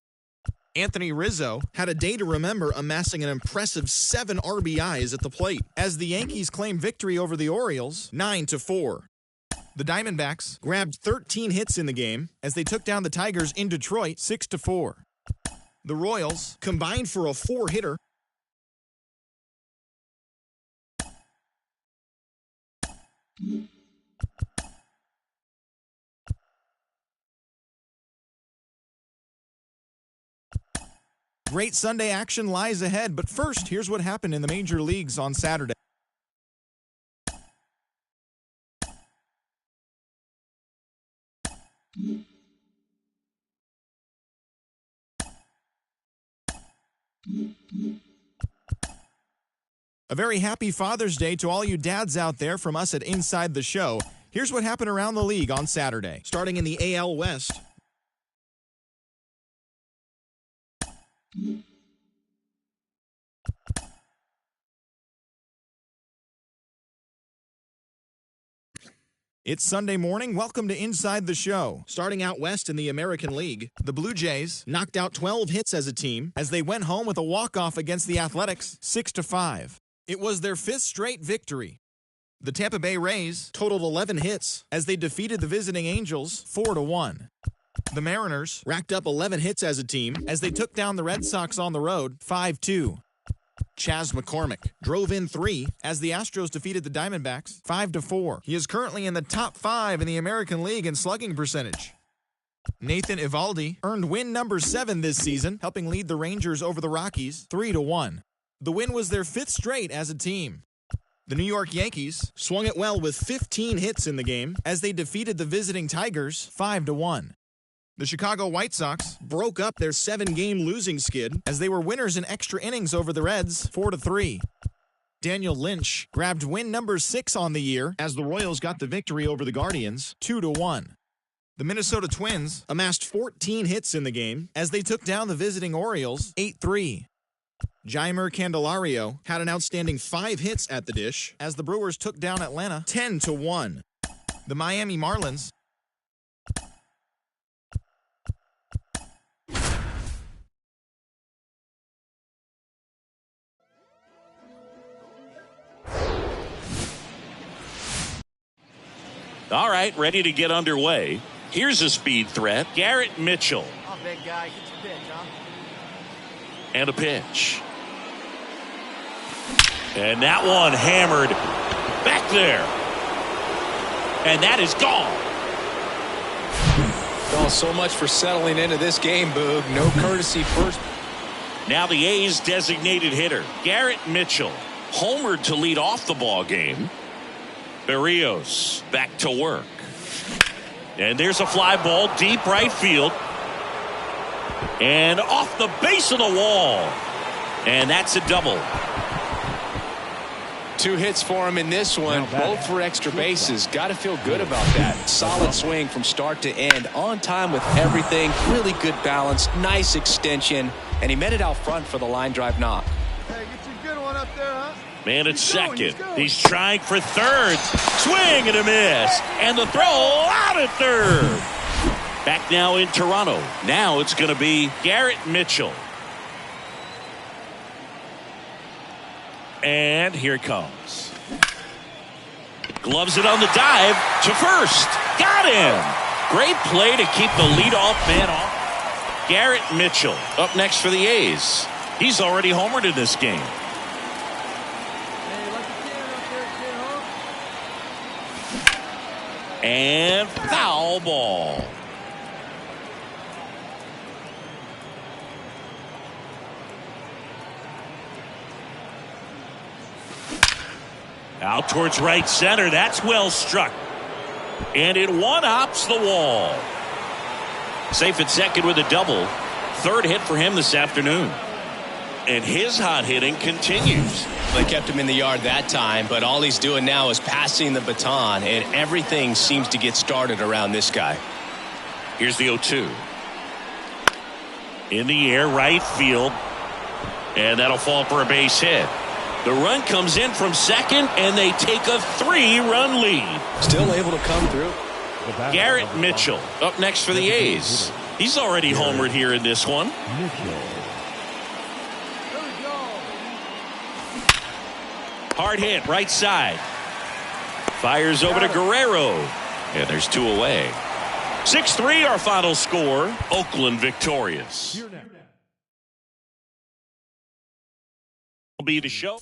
Speaker 1: Anthony Rizzo had a day to remember, amassing an impressive 7 RBIs at the plate as the Yankees claimed victory over the Orioles 9-4. The Diamondbacks grabbed 13 hits in the game as they took down the Tigers in Detroit 6-4. The Royals combined for a 4-hitter. Great Sunday action lies ahead, but first, here's what happened in the major leagues on Saturday. A very happy Father's Day to all you dads out there from us at Inside the Show. Here's what happened around the league on Saturday. Starting in the AL West, it's Sunday morning. Welcome to Inside the Show. Starting out west in the American League, the Blue Jays knocked out 12 hits as a team as they went home with a walk-off against the Athletics 6-5. It was their 5th straight victory. The Tampa Bay Rays totaled 11 hits as they defeated the visiting Angels 4-1. The Mariners racked up 11 hits as a team as they took down the Red Sox on the road 5-2. Chas McCormick drove in 3 as the Astros defeated the Diamondbacks 5-4. He is currently in the top 5 in the American League in slugging percentage. Nathan Eovaldi earned win number 7 this season, helping lead the Rangers over the Rockies 3-1. The win was their 5th straight as a team. The New York Yankees swung it well with 15 hits in the game as they defeated the visiting Tigers 5-1. The Chicago White Sox broke up their 7-game losing skid as they were winners in extra innings over the Reds 4-3. Daniel Lynch grabbed win number 6 on the year as the Royals got the victory over the Guardians 2-1. The Minnesota Twins amassed 14 hits in the game as they took down the visiting Orioles 8-3. Jeimer Candelario had an outstanding 5 hits at the dish as the Brewers took down Atlanta 10-1. The Miami Marlins
Speaker 2: All right, ready to get underway. Here's a speed threat. Garrett Mitchell.
Speaker 5: Oh, big guy. Get your pitch, huh?
Speaker 2: And a pitch. And that one hammered back there. And that is gone.
Speaker 4: Oh, so much for settling into this game, Boog. No courtesy first.
Speaker 2: Now the A's designated hitter, Garrett Mitchell, homered to lead off the ball game. Berrios back to work. And there's a fly ball deep right field. And off the base of the wall. And that's a double.
Speaker 4: 2 hits for him in this one, both for extra bases. Got to feel good about that. Solid swing from start to end. On time with everything. Really good balance. Nice extension. And he met it out front for the line drive knock.
Speaker 8: Hey, get you a good one up there, huh?
Speaker 2: Man at second. He's trying for third. Swing and a miss. And the throw out at third. Back now in Toronto. Now it's going to be Garrett Mitchell. And here it comes. Gloves it on the dive to first. Got him. Great play to keep the leadoff man off. Garrett Mitchell up next for the A's. He's already homered in this game. And foul ball. Out towards right center. That's well struck. And it one-hops the wall. Safe at second with a double. Third hit for him this afternoon. And his hot hitting continues.
Speaker 4: They kept him in the yard that time, but all he's doing now is passing the baton, and everything seems to get started around this guy.
Speaker 2: Here's the 0-2. In the air, right field. And that'll fall for a base hit. The run comes in from second, and they take a 3-run lead.
Speaker 4: Still able to come through.
Speaker 2: Garrett Mitchell up next for the A's. He's already homered here in this one. Hard hit, right side. Fires over to Guerrero. And there's 2 away. 6-3 our final score. Oakland victorious. Will be the show.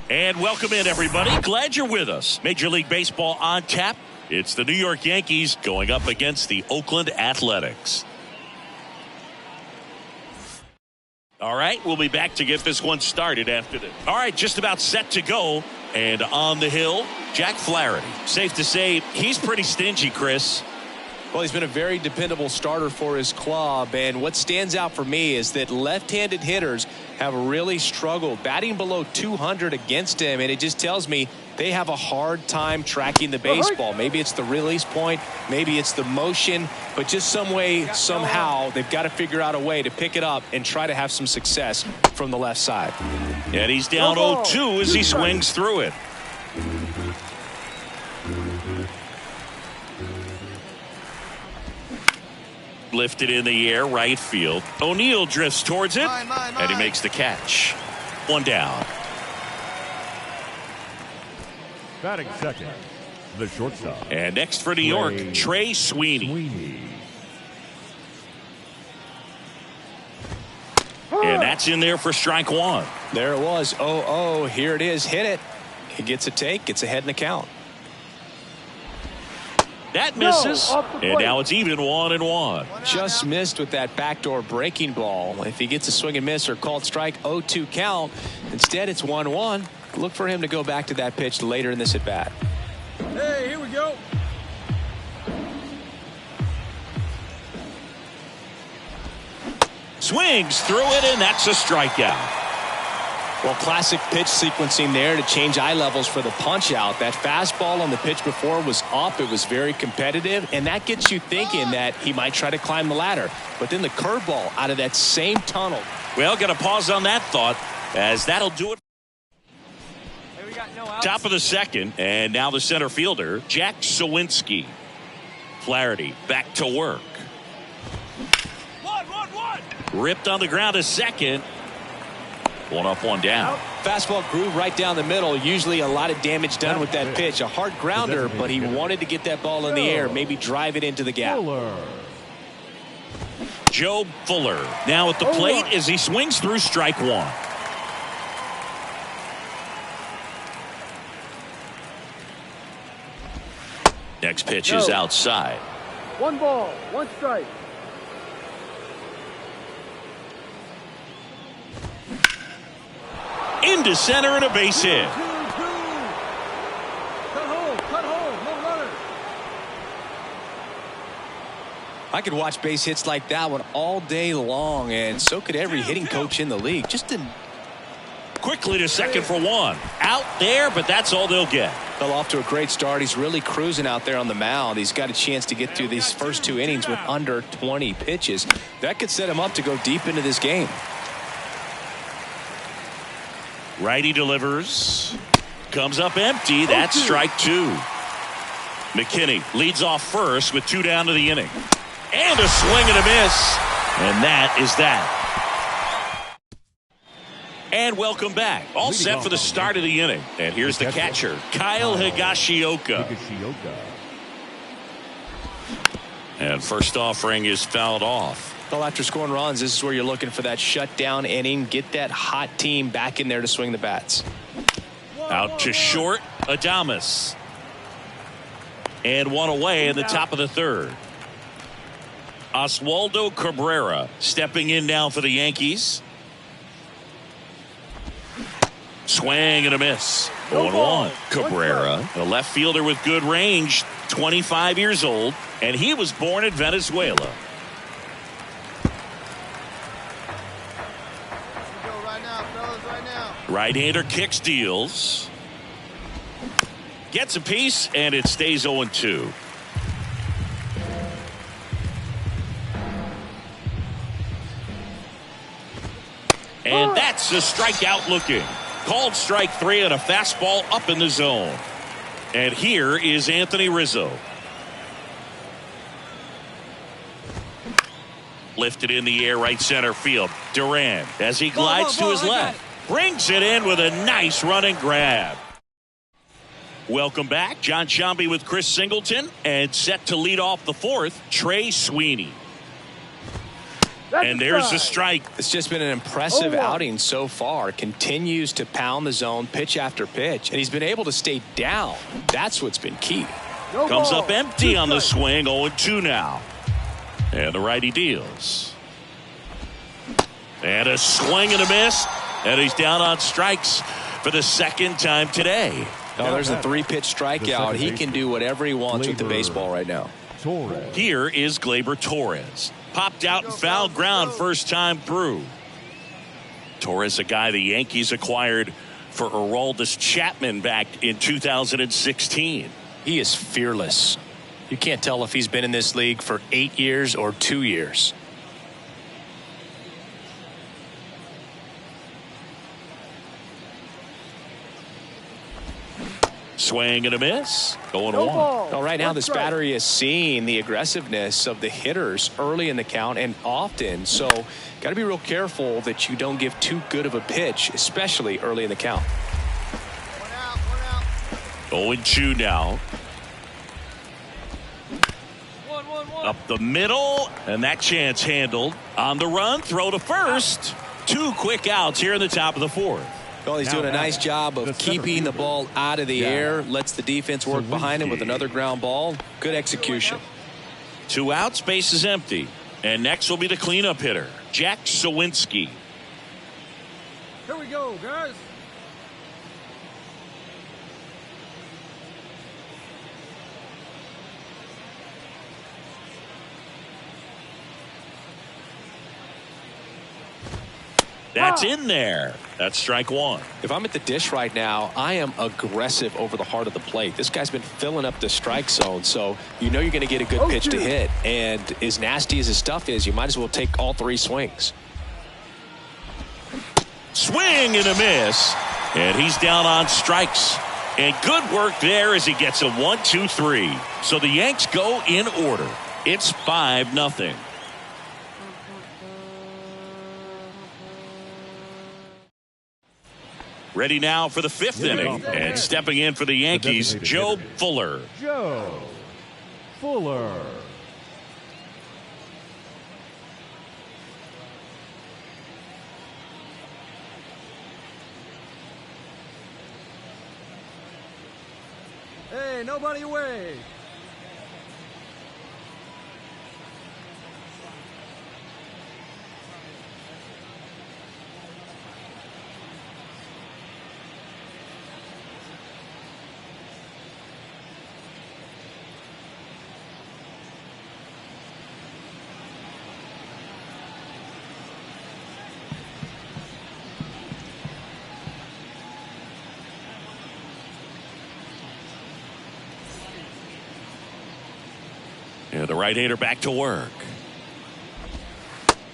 Speaker 2: And welcome in, everybody. Glad you're with us. Major League Baseball on tap. It's the New York Yankees going up against the Oakland Athletics. All right, we'll be back to get this one started after this. All right, just about set to go. And on the hill, Jack Flaherty. Safe to say, he's pretty stingy, Chris.
Speaker 4: Well, he's been a very dependable starter for his club, and what stands out for me is that left-handed hitters have really struggled batting below 200 against him, and it just tells me they have a hard time tracking the baseball. Maybe it's the release point, maybe it's the motion, but just some way, somehow, they've got to figure out a way to pick it up and try to have some success from the left side.
Speaker 2: And he's down 0-2 as he swings through it. Lifted in the air, right field. O'Neill drifts towards it, and he makes the catch. One down.
Speaker 3: Batting second, the shortstop.
Speaker 2: And next for New York, Trey Sweeney. And that's in there for strike one.
Speaker 4: There it was. 0-0. Here it is. Hit it. He gets a take. Gets ahead in the count.
Speaker 2: That misses, and now it's even 1-1.
Speaker 4: Just missed with that backdoor breaking ball. If he gets a swing and miss or called strike, 0-2 count. Instead, it's 1-1. Look for him to go back to that pitch later in this at bat.
Speaker 8: Hey, here we go.
Speaker 2: Swings through it, and that's a strikeout.
Speaker 4: Well, classic pitch sequencing there to change eye levels for the punch out. That fastball on the pitch before was up. It was very competitive, and that gets you thinking that he might try to climb the ladder. But then the curveball out of that same tunnel.
Speaker 2: Well, got to pause on that thought, as that'll do it.
Speaker 7: Hey, we got no outs.
Speaker 2: Top of the second, and now the center fielder, Jack Sawinski. Flaherty back to work.
Speaker 7: One.
Speaker 2: Ripped on the ground to second. One up, one down.
Speaker 4: Fastball groove right down the middle. Usually a lot of damage done with that pitch. A hard grounder, but he wanted to get that ball in the air, maybe drive it into the gap.
Speaker 2: Joe Fuller now at the plate as he swings through strike one. Next pitch is outside.
Speaker 5: 1 ball, 1 strike.
Speaker 2: Into center and a base hit.
Speaker 5: 2-2. Cut home, no runner.
Speaker 4: I could watch base hits like that one all day long, and so could every hitting coach in the league. Just didn't.
Speaker 2: Quickly to second for one. Out there, but that's all they'll get.
Speaker 4: Fell off to a great start. He's really cruising out there on the mound. He's got a chance to get through these first 2 innings with under 20 pitches. That could set him up to go deep into this game.
Speaker 2: Righty delivers. Comes up empty. That's strike 2. McKinney leads off first with 2 down to the inning. And a swing and a miss. And that is that. And welcome back. All set for the start of the inning. And here's the catcher, Kyle Higashioka. And first offering is fouled off.
Speaker 4: Well, after scoring runs, this is where you're looking for that shutdown inning. Get that hot team back in there to swing the bats.
Speaker 2: Out to short, Adames. And one away in the top of the third. Oswaldo Cabrera stepping in now for the Yankees. Swing and a miss. 0-1. Cabrera, a left fielder with good range, 25 years old, and he was born in Venezuela. Right-hander kicks, deals. Gets a piece, and it stays 0-2. And that's a strikeout looking. Called strike 3 on a fastball up in the zone. And here is Anthony Rizzo. Lifted in the air, right center field. Duran, as he glides to his left, brings it in with a nice running grab. Welcome back. John Sciambi with Chris Singleton, and set to lead off the fourth, Trey Sweeney. And there's the strike.
Speaker 4: It's just been an impressive outing so far. Continues to pound the zone pitch after pitch, and he's been able to stay down. That's what's been key.
Speaker 2: Comes up empty on the swing. 0-2 now. And the righty deals. And a swing and a miss. And he's down on strikes for the second time today.
Speaker 4: Oh, there's a 3-pitch strikeout. He can do whatever he wants with the baseball right now.
Speaker 2: Here is Gleyber Torres. Popped out and fouled ground first time through. Torres, a guy the Yankees acquired for Aroldis Chapman back in 2016.
Speaker 4: He is fearless. You can't tell if he's been in this league for 8 years or 2 years.
Speaker 2: Swing and a miss. Going
Speaker 5: No
Speaker 2: one.
Speaker 5: ball.
Speaker 4: Well, right now
Speaker 5: One
Speaker 4: this
Speaker 5: strike.
Speaker 4: battery is seeing the aggressiveness of the hitters early in the count and often. So got to be real careful that you don't give too good of a pitch, especially early in the count.
Speaker 2: 0-2 now. Up the middle, and that chance handled. On the run, throw to first. 2 quick outs here in the top of the fourth.
Speaker 4: Well, he's doing a nice job of keeping the ball out of the air. Lets the defense work behind him with another ground ball. Good execution.
Speaker 2: 2 outs, base is empty. And next will be the cleanup hitter, Jack Sawinski.
Speaker 8: Here we go, guys.
Speaker 2: That's in there. That's strike 1.
Speaker 4: If I'm at the dish right now, I am aggressive over the heart of the plate. This guy's been filling up the strike zone, so you know you're going to get a good pitch to hit. And as nasty as his stuff is, you might as well take all 3 swings.
Speaker 2: Swing and a miss. And he's down on strikes. And good work there as he gets a 1-2-3. So the Yanks go in order. It's 5-0. Ready now for the 5th inning. And stepping in for the Yankees, Joe Fuller.
Speaker 3: Joe Fuller.
Speaker 8: Hey, nobody away.
Speaker 2: And the right-hander back to work.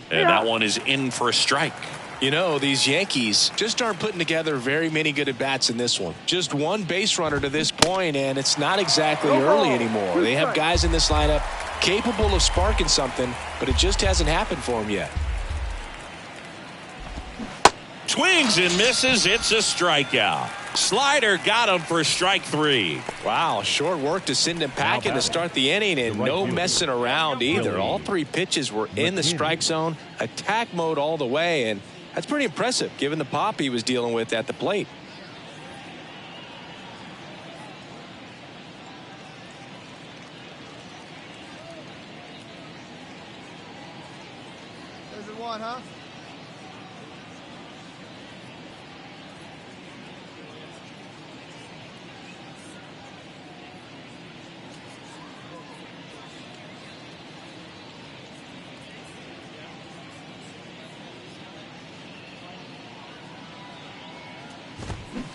Speaker 2: And that one is in for a strike.
Speaker 4: You know, these Yankees just aren't putting together very many good at-bats in this one. Just 1 base runner to this point, and it's not exactly early anymore. They have guys in this lineup capable of sparking something, but it just hasn't happened for them yet.
Speaker 2: Swings and misses. It's a strikeout. Slider got him for strike 3.
Speaker 4: Wow, short work to send him packing to start the inning, and no messing around either. All 3 pitches were in the strike zone, attack mode all the way, and that's pretty impressive given the pop he was dealing with at the plate.
Speaker 5: There's the one, huh?
Speaker 2: –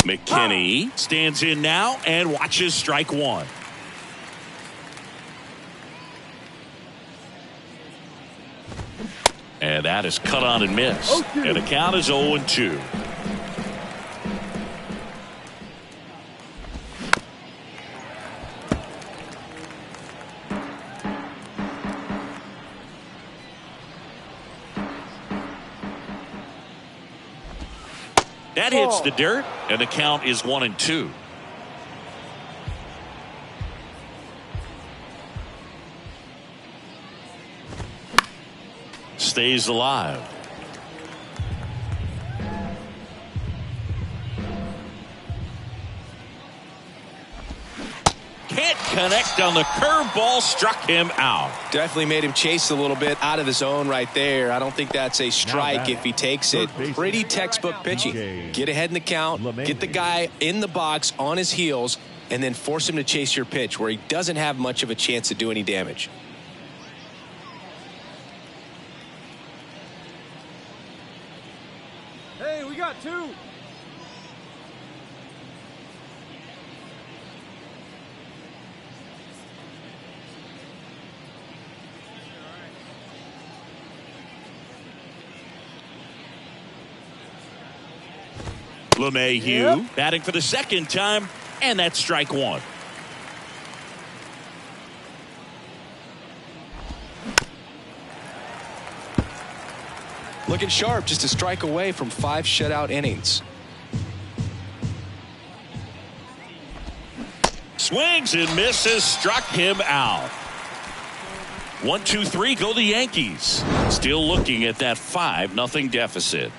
Speaker 2: McKinney stands in now and watches strike 1. And that is cut on and missed. And the count is 0-2. That hits the dirt, and the count is 1-2. Stays alive. Can't connect on the curveball, struck him out.
Speaker 4: Definitely made him chase a little bit out of the zone right there. I don't think that's a strike if he takes it. Pretty textbook pitching. Get ahead in the count, get the guy in the box on his heels, and then force him to chase your pitch where he doesn't have much of a chance to do any damage.
Speaker 8: Hey, we got 2.
Speaker 2: LeMahieu batting for the second time, and that's strike 1.
Speaker 4: Looking sharp, just a strike away from 5 shutout innings.
Speaker 2: Swings and misses, struck him out. 1-2-3 go the Yankees. Still looking at that 5-0 deficit.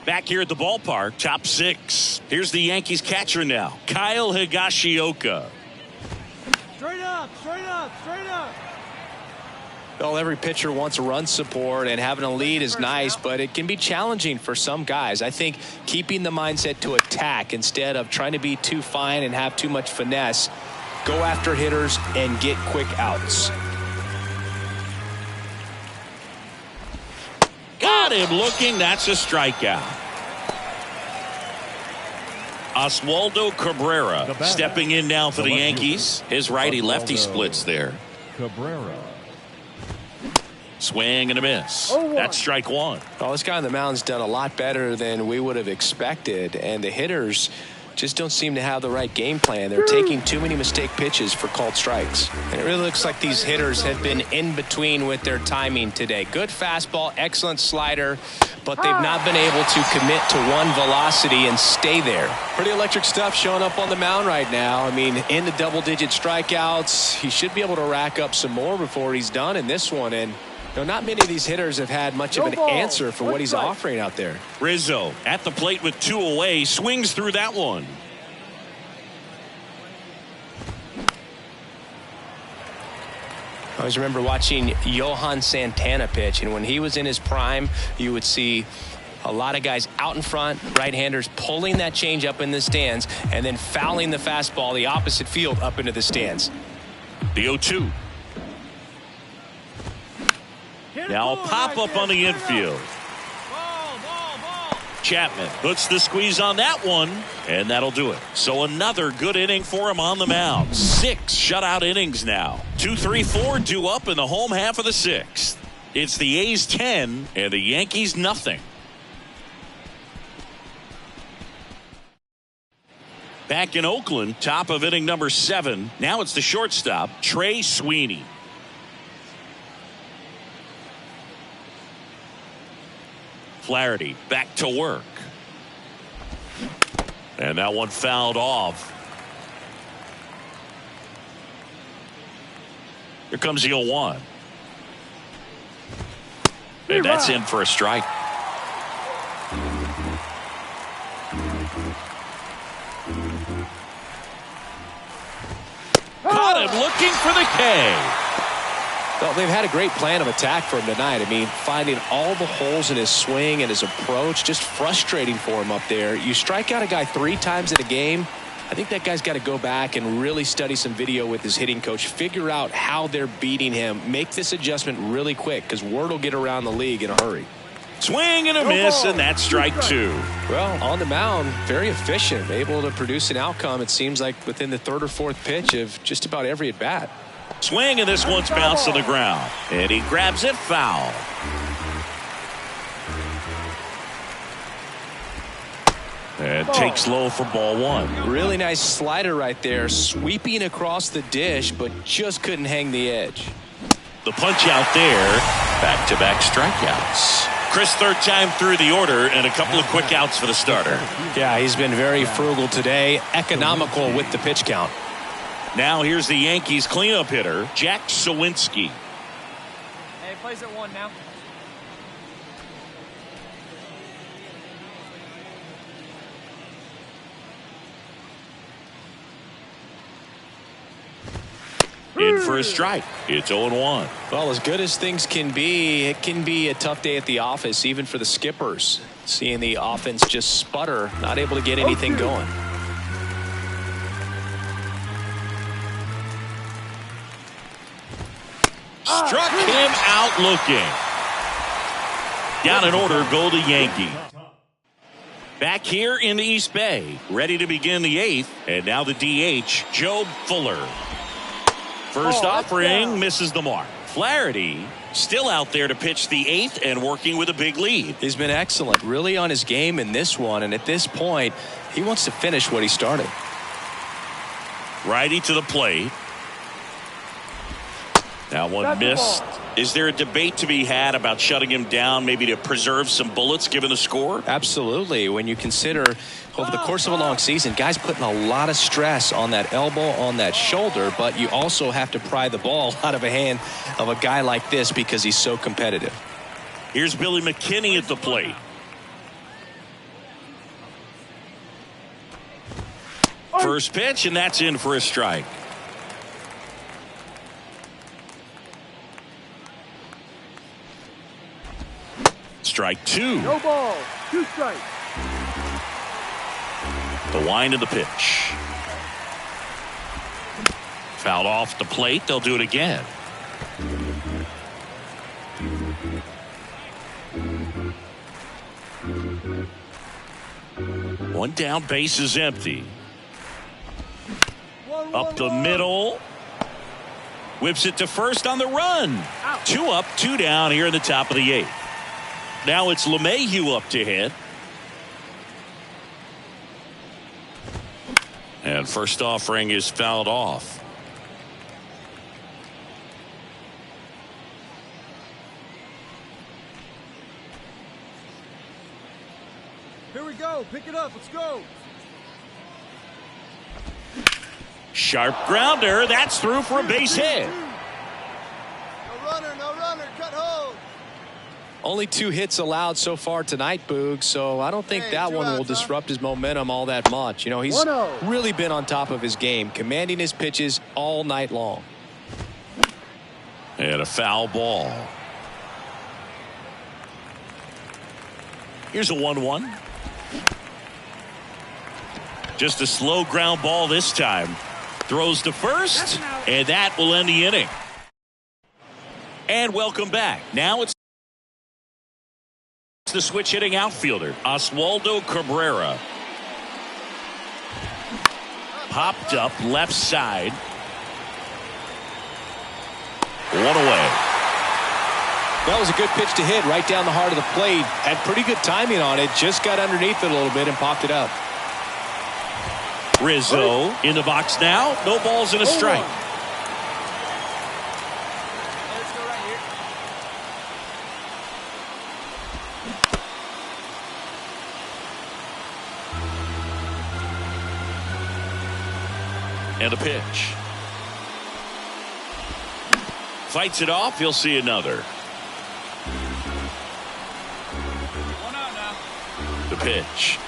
Speaker 2: Back here at the ballpark, top 6. Here's the Yankees catcher now, Kyle Higashioka.
Speaker 8: Straight up, straight up, straight up.
Speaker 4: Well, every pitcher wants run support, and having a lead is nice, but it can be challenging for some guys. I think keeping the mindset to attack instead of trying to be too fine and have too much finesse. Go after hitters and get quick outs.
Speaker 2: Got him looking. That's a strikeout. Oswaldo Cabrera stepping in now for the Yankees. His righty-lefty splits there.
Speaker 3: Cabrera.
Speaker 2: Swing and a miss. That's strike 1.
Speaker 4: Well, this guy on the mound's done a lot better than we would have expected, and the hitters just don't seem to have the right game plan. They're taking too many mistake pitches for called strikes. And it really looks like these hitters have been in between with their timing today. Good fastball, excellent slider, but they've not been able to commit to one velocity and stay there. Pretty electric stuff showing up on the mound right now. I mean, in the double-digit strikeouts, he should be able to rack up some more before he's done in this one. And not many of these hitters have had much of an answer for what he's offering out there.
Speaker 2: Rizzo at the plate with 2 away, swings through that one.
Speaker 4: I always remember watching Johan Santana pitch, and when he was in his prime, you would see a lot of guys out in front, right-handers pulling that change up in the stands and then fouling the fastball the opposite field up into the stands.
Speaker 2: The 0-2. Now a pop-up on the infield. Chapman puts the squeeze on that one, and that'll do it. So another good inning for him on the mound. 6 shutout innings now. 2, 3, 4 due up in the home half of the 6th. It's the A's 10 and the Yankees nothing. Back in Oakland, top of inning number 7. Now it's the shortstop, Trey Sweeney. Flaherty back to work. And that one fouled off. Here comes the 0-1. And that's in for a strike. Caught him looking for the K.
Speaker 4: Well, they've had a great plan of attack for him tonight. I mean, finding all the holes in his swing and his approach, just frustrating for him up there. You strike out a guy 3 times in a game, I think that guy's got to go back and really study some video with his hitting coach, figure out how they're beating him, make this adjustment really quick, because word will get around the league in a hurry.
Speaker 2: Swing and a miss, and that's strike 2.
Speaker 4: Well, on the mound, very efficient, able to produce an outcome, it seems like, within the 3rd or 4th pitch of just about every at-bat.
Speaker 2: Swing, and this one's bounced to the ground. And he grabs it foul. And takes low for ball 1.
Speaker 4: Really nice slider right there, sweeping across the dish, but just couldn't hang the edge.
Speaker 2: The punch out there. Back-to-back strikeouts. Chris, 3rd time through the order, and a couple of quick outs for the starter.
Speaker 4: Yeah, he's been very frugal today, economical with the pitch count.
Speaker 2: Now here's the Yankees cleanup hitter, Jack Sawinski.
Speaker 7: Hey, plays at 1 now.
Speaker 2: In for a strike. It's 0-1.
Speaker 4: Well, as good as things can be, it can be a tough day at the office, even for the skippers. Seeing the offense just sputter, not able to get anything going.
Speaker 2: Struck him out looking. Down in order go the Yankees. Back here in the East Bay, ready to begin the 8th, and now the DH, Job Fuller. First offering misses the mark. Flaherty still out there to pitch the 8th and working with a big lead.
Speaker 4: He's been excellent, really on his game in this one, and at this point, he wants to finish what he started.
Speaker 2: Righty to the plate. That one missed. Is there a debate to be had about shutting him down, maybe to preserve some bullets given the score?
Speaker 4: Absolutely. When you consider over the course of a long season, guys putting a lot of stress on that elbow, on that shoulder, but you also have to pry the ball out of a hand of a guy like this because he's so competitive.
Speaker 2: Here's Billy McKinney at the plate. First pitch, and that's in for a strike. Strike 2.
Speaker 8: No ball. 2 strikes.
Speaker 2: The wind of the pitch. Fouled off the plate. They'll do it again. One down, base is empty. Up the middle. Whips it to first on the run. 2 up, 2 down here in the top of the 8th. Now it's LeMahieu up to hit. And first offering is fouled off.
Speaker 8: Here we go. Pick it up. Let's go.
Speaker 2: Sharp grounder. That's through for a base hit.
Speaker 6: No runner, cut hold.
Speaker 4: Only 2 hits allowed so far tonight, Boog, so I don't think that one will disrupt his momentum all that much. You know, he's really been on top of his game, commanding his pitches all night long.
Speaker 2: And a foul ball. Here's a 1-1. Just a slow ground ball this time. Throws to first, and that will end the inning. And welcome back. Now it's the switch hitting outfielder, Oswaldo Cabrera. Popped up left side. 1 away.
Speaker 4: That was a good pitch to hit right down the heart of the plate. Had pretty good timing on it. Just got underneath it a little bit and popped it up.
Speaker 2: Rizzo in the box now. No balls and a strike. And a pitch. Fights it off. He'll see another. The pitch.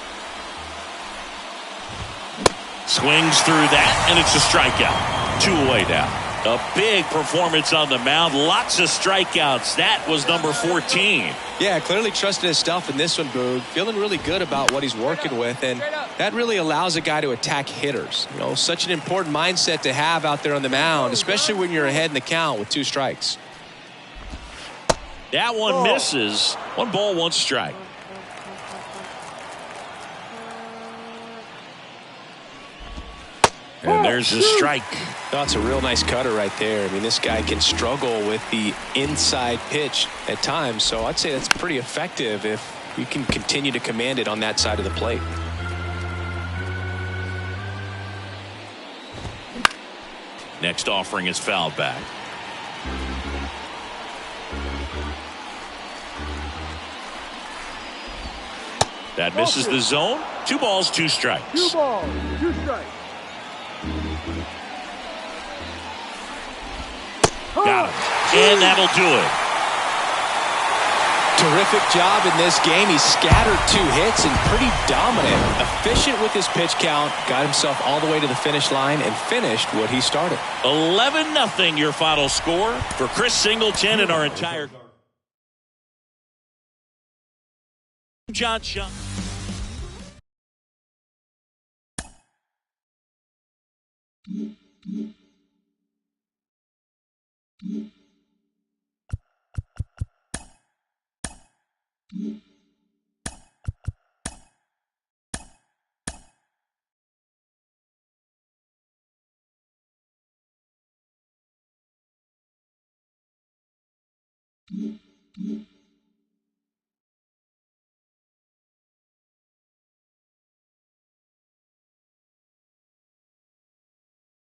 Speaker 2: Swings through that, and it's a strikeout. 2 away now. A big performance on the mound. Lots of strikeouts. That was number 14.
Speaker 4: Yeah, clearly trusting his stuff in this one, Boog. Feeling really good about what he's working with, and that really allows a guy to attack hitters. You know, such an important mindset to have out there on the mound, especially when you're ahead in the count with 2 strikes.
Speaker 2: That one misses. 1 ball, 1 strike. And there's a strike.
Speaker 4: That's a real nice cutter right there. I mean, this guy can struggle with the inside pitch at times, so I'd say that's pretty effective if you can continue to command it on that side of the plate.
Speaker 2: Next offering is fouled back. That misses the zone. 2 balls, 2 strikes.
Speaker 5: 2 balls, 2 strikes.
Speaker 2: Got him. And that'll do it.
Speaker 4: Terrific job in this game. He scattered 2 hits and pretty dominant. Efficient with his pitch count. Got himself all the way to the finish line and finished what he started.
Speaker 2: 11-0 your final score for Chris Singleton and our entire John Sean.
Speaker 9: Mm-hmm.